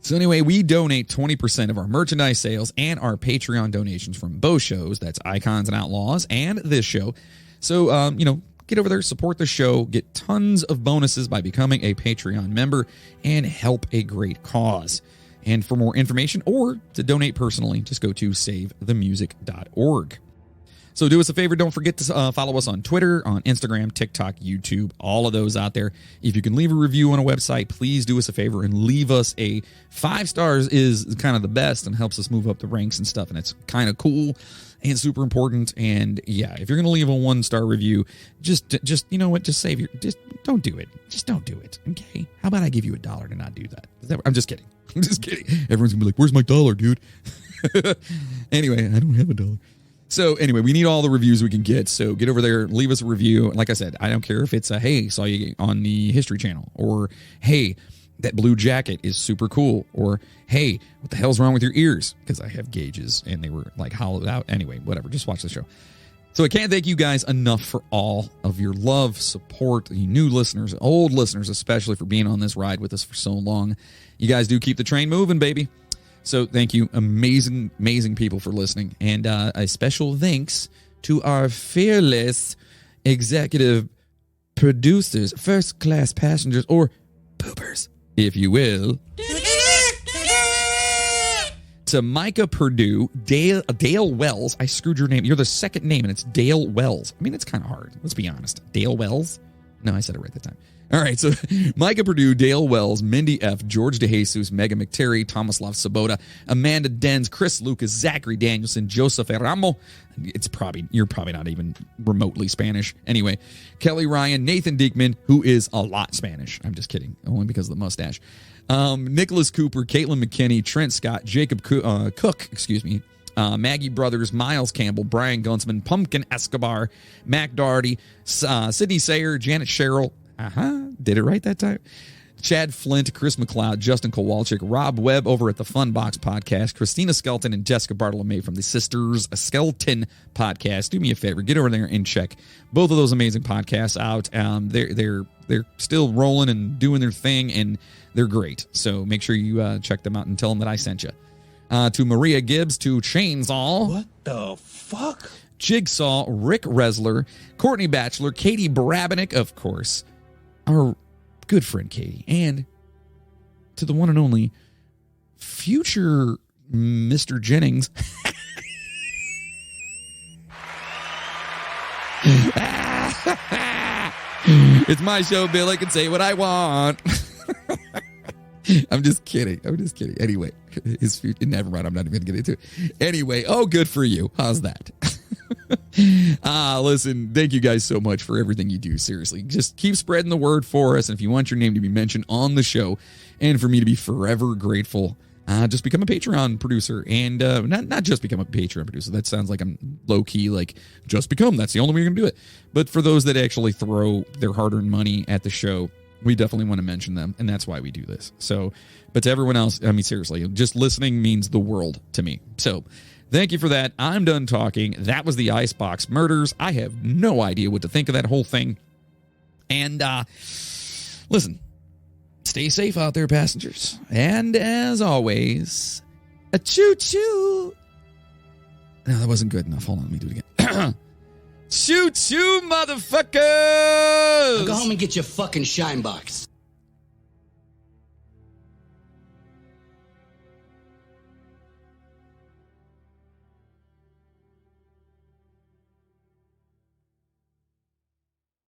Speaker 1: So anyway, we donate 20% of our merchandise sales and our Patreon donations from both shows. That's Icons and Outlaws and this show. So, get over there, support the show, get tons of bonuses by becoming a Patreon member, and help a great cause. And for more information or to donate personally, just go to savethemusic.org. So do us a favor, don't forget to follow us on Twitter, on Instagram, TikTok, YouTube, all of those out there. If you can leave a review on a website, please do us a favor and leave us a 5 stars is kind of the best and helps us move up the ranks and stuff. And it's kind of cool and super important. And yeah, if you're going to leave a 1-star review, just just don't do it. Just don't do it. Okay. How about I give you $1 to not do that? I'm just kidding. I'm just kidding. Everyone's going to be like, where's my $1, dude? Anyway, I don't have $1. So anyway, we need all the reviews we can get. So get over there, leave us a review. Like I said, I don't care if it's a, hey, saw you on the History Channel, or hey, that blue jacket is super cool, or hey, what the hell's wrong with your ears? Because I have gauges and they were like hollowed out. Anyway, whatever, just watch the show. So I can't thank you guys enough for all of your love, support, you new listeners, old listeners, especially for being on this ride with us for so long. You guys do keep the train moving, baby. So thank you, amazing, amazing people, for listening. And a special thanks to our fearless executive producers, first-class passengers, or poopers, if you will. To Micah Purdue, Dale Wells. I screwed your name. You're the second name, and it's Dale Wells. I mean, it's kind of hard. Let's be honest. Dale Wells? No, I said it right that time. All right, so Micah Purdue, Dale Wells, Mindy F., George DeJesus, Megan McTerry, Tomislav Sabota, Amanda Denz, Chris Lucas, Zachary Danielson, Joseph Eramo. You're probably not even remotely Spanish. Anyway, Kelly Ryan, Nathan Diekman, who is a lot Spanish. I'm just kidding, only because of the mustache. Nicholas Cooper, Caitlin McKinney, Trent Scott, Jacob Cook, Maggie Brothers, Miles Campbell, Brian Guntzman, Pumpkin Escobar, Mac Doherty, Sydney Sayer, Janet Sherrill. Did it right that time. Chad Flint, Chris McLeod, Justin Kowalczyk, Rob Webb over at the Funbox Podcast, Christina Skelton, and Jessica Bartolome from the Sisters Skelton Podcast. Do me a favor, get over there and check both of those amazing podcasts out. They're still rolling and doing their thing, and they're great. So make sure you check them out and tell them that I sent you. To Maria Gibbs, to Chainsaw.
Speaker 5: What the fuck?
Speaker 1: Jigsaw, Rick Resler, Courtney Batchelor, Katie Brabenick, of course, our good friend Katie, and to the one and only future Mr. Jennings. It's my show, Bill. I can say what I want. I'm just kidding. Anyway, his future. Never mind. I'm not even going to get into it. Anyway, good for you. How's that? Listen, thank you guys so much for everything you do. Seriously, just keep spreading the word for us. And if you want your name to be mentioned on the show and for me to be forever grateful, just become a Patreon producer. And not just become a Patreon producer. That sounds like I'm low-key, like, just become. That's the only way you're going to do it. But for those that actually throw their hard-earned money at the show, we definitely want to mention them, and that's why we do this. So, but to everyone else, I mean, seriously, just listening means the world to me. So thank you for that. I'm done talking. That was the Icebox Murders. I have no idea what to think of that whole thing. And listen, stay safe out there, passengers. And as always, a choo-choo. No, that wasn't good enough. Hold on, let me do it again. Choo-choo, motherfuckers!
Speaker 5: Go home and get your fucking shine box.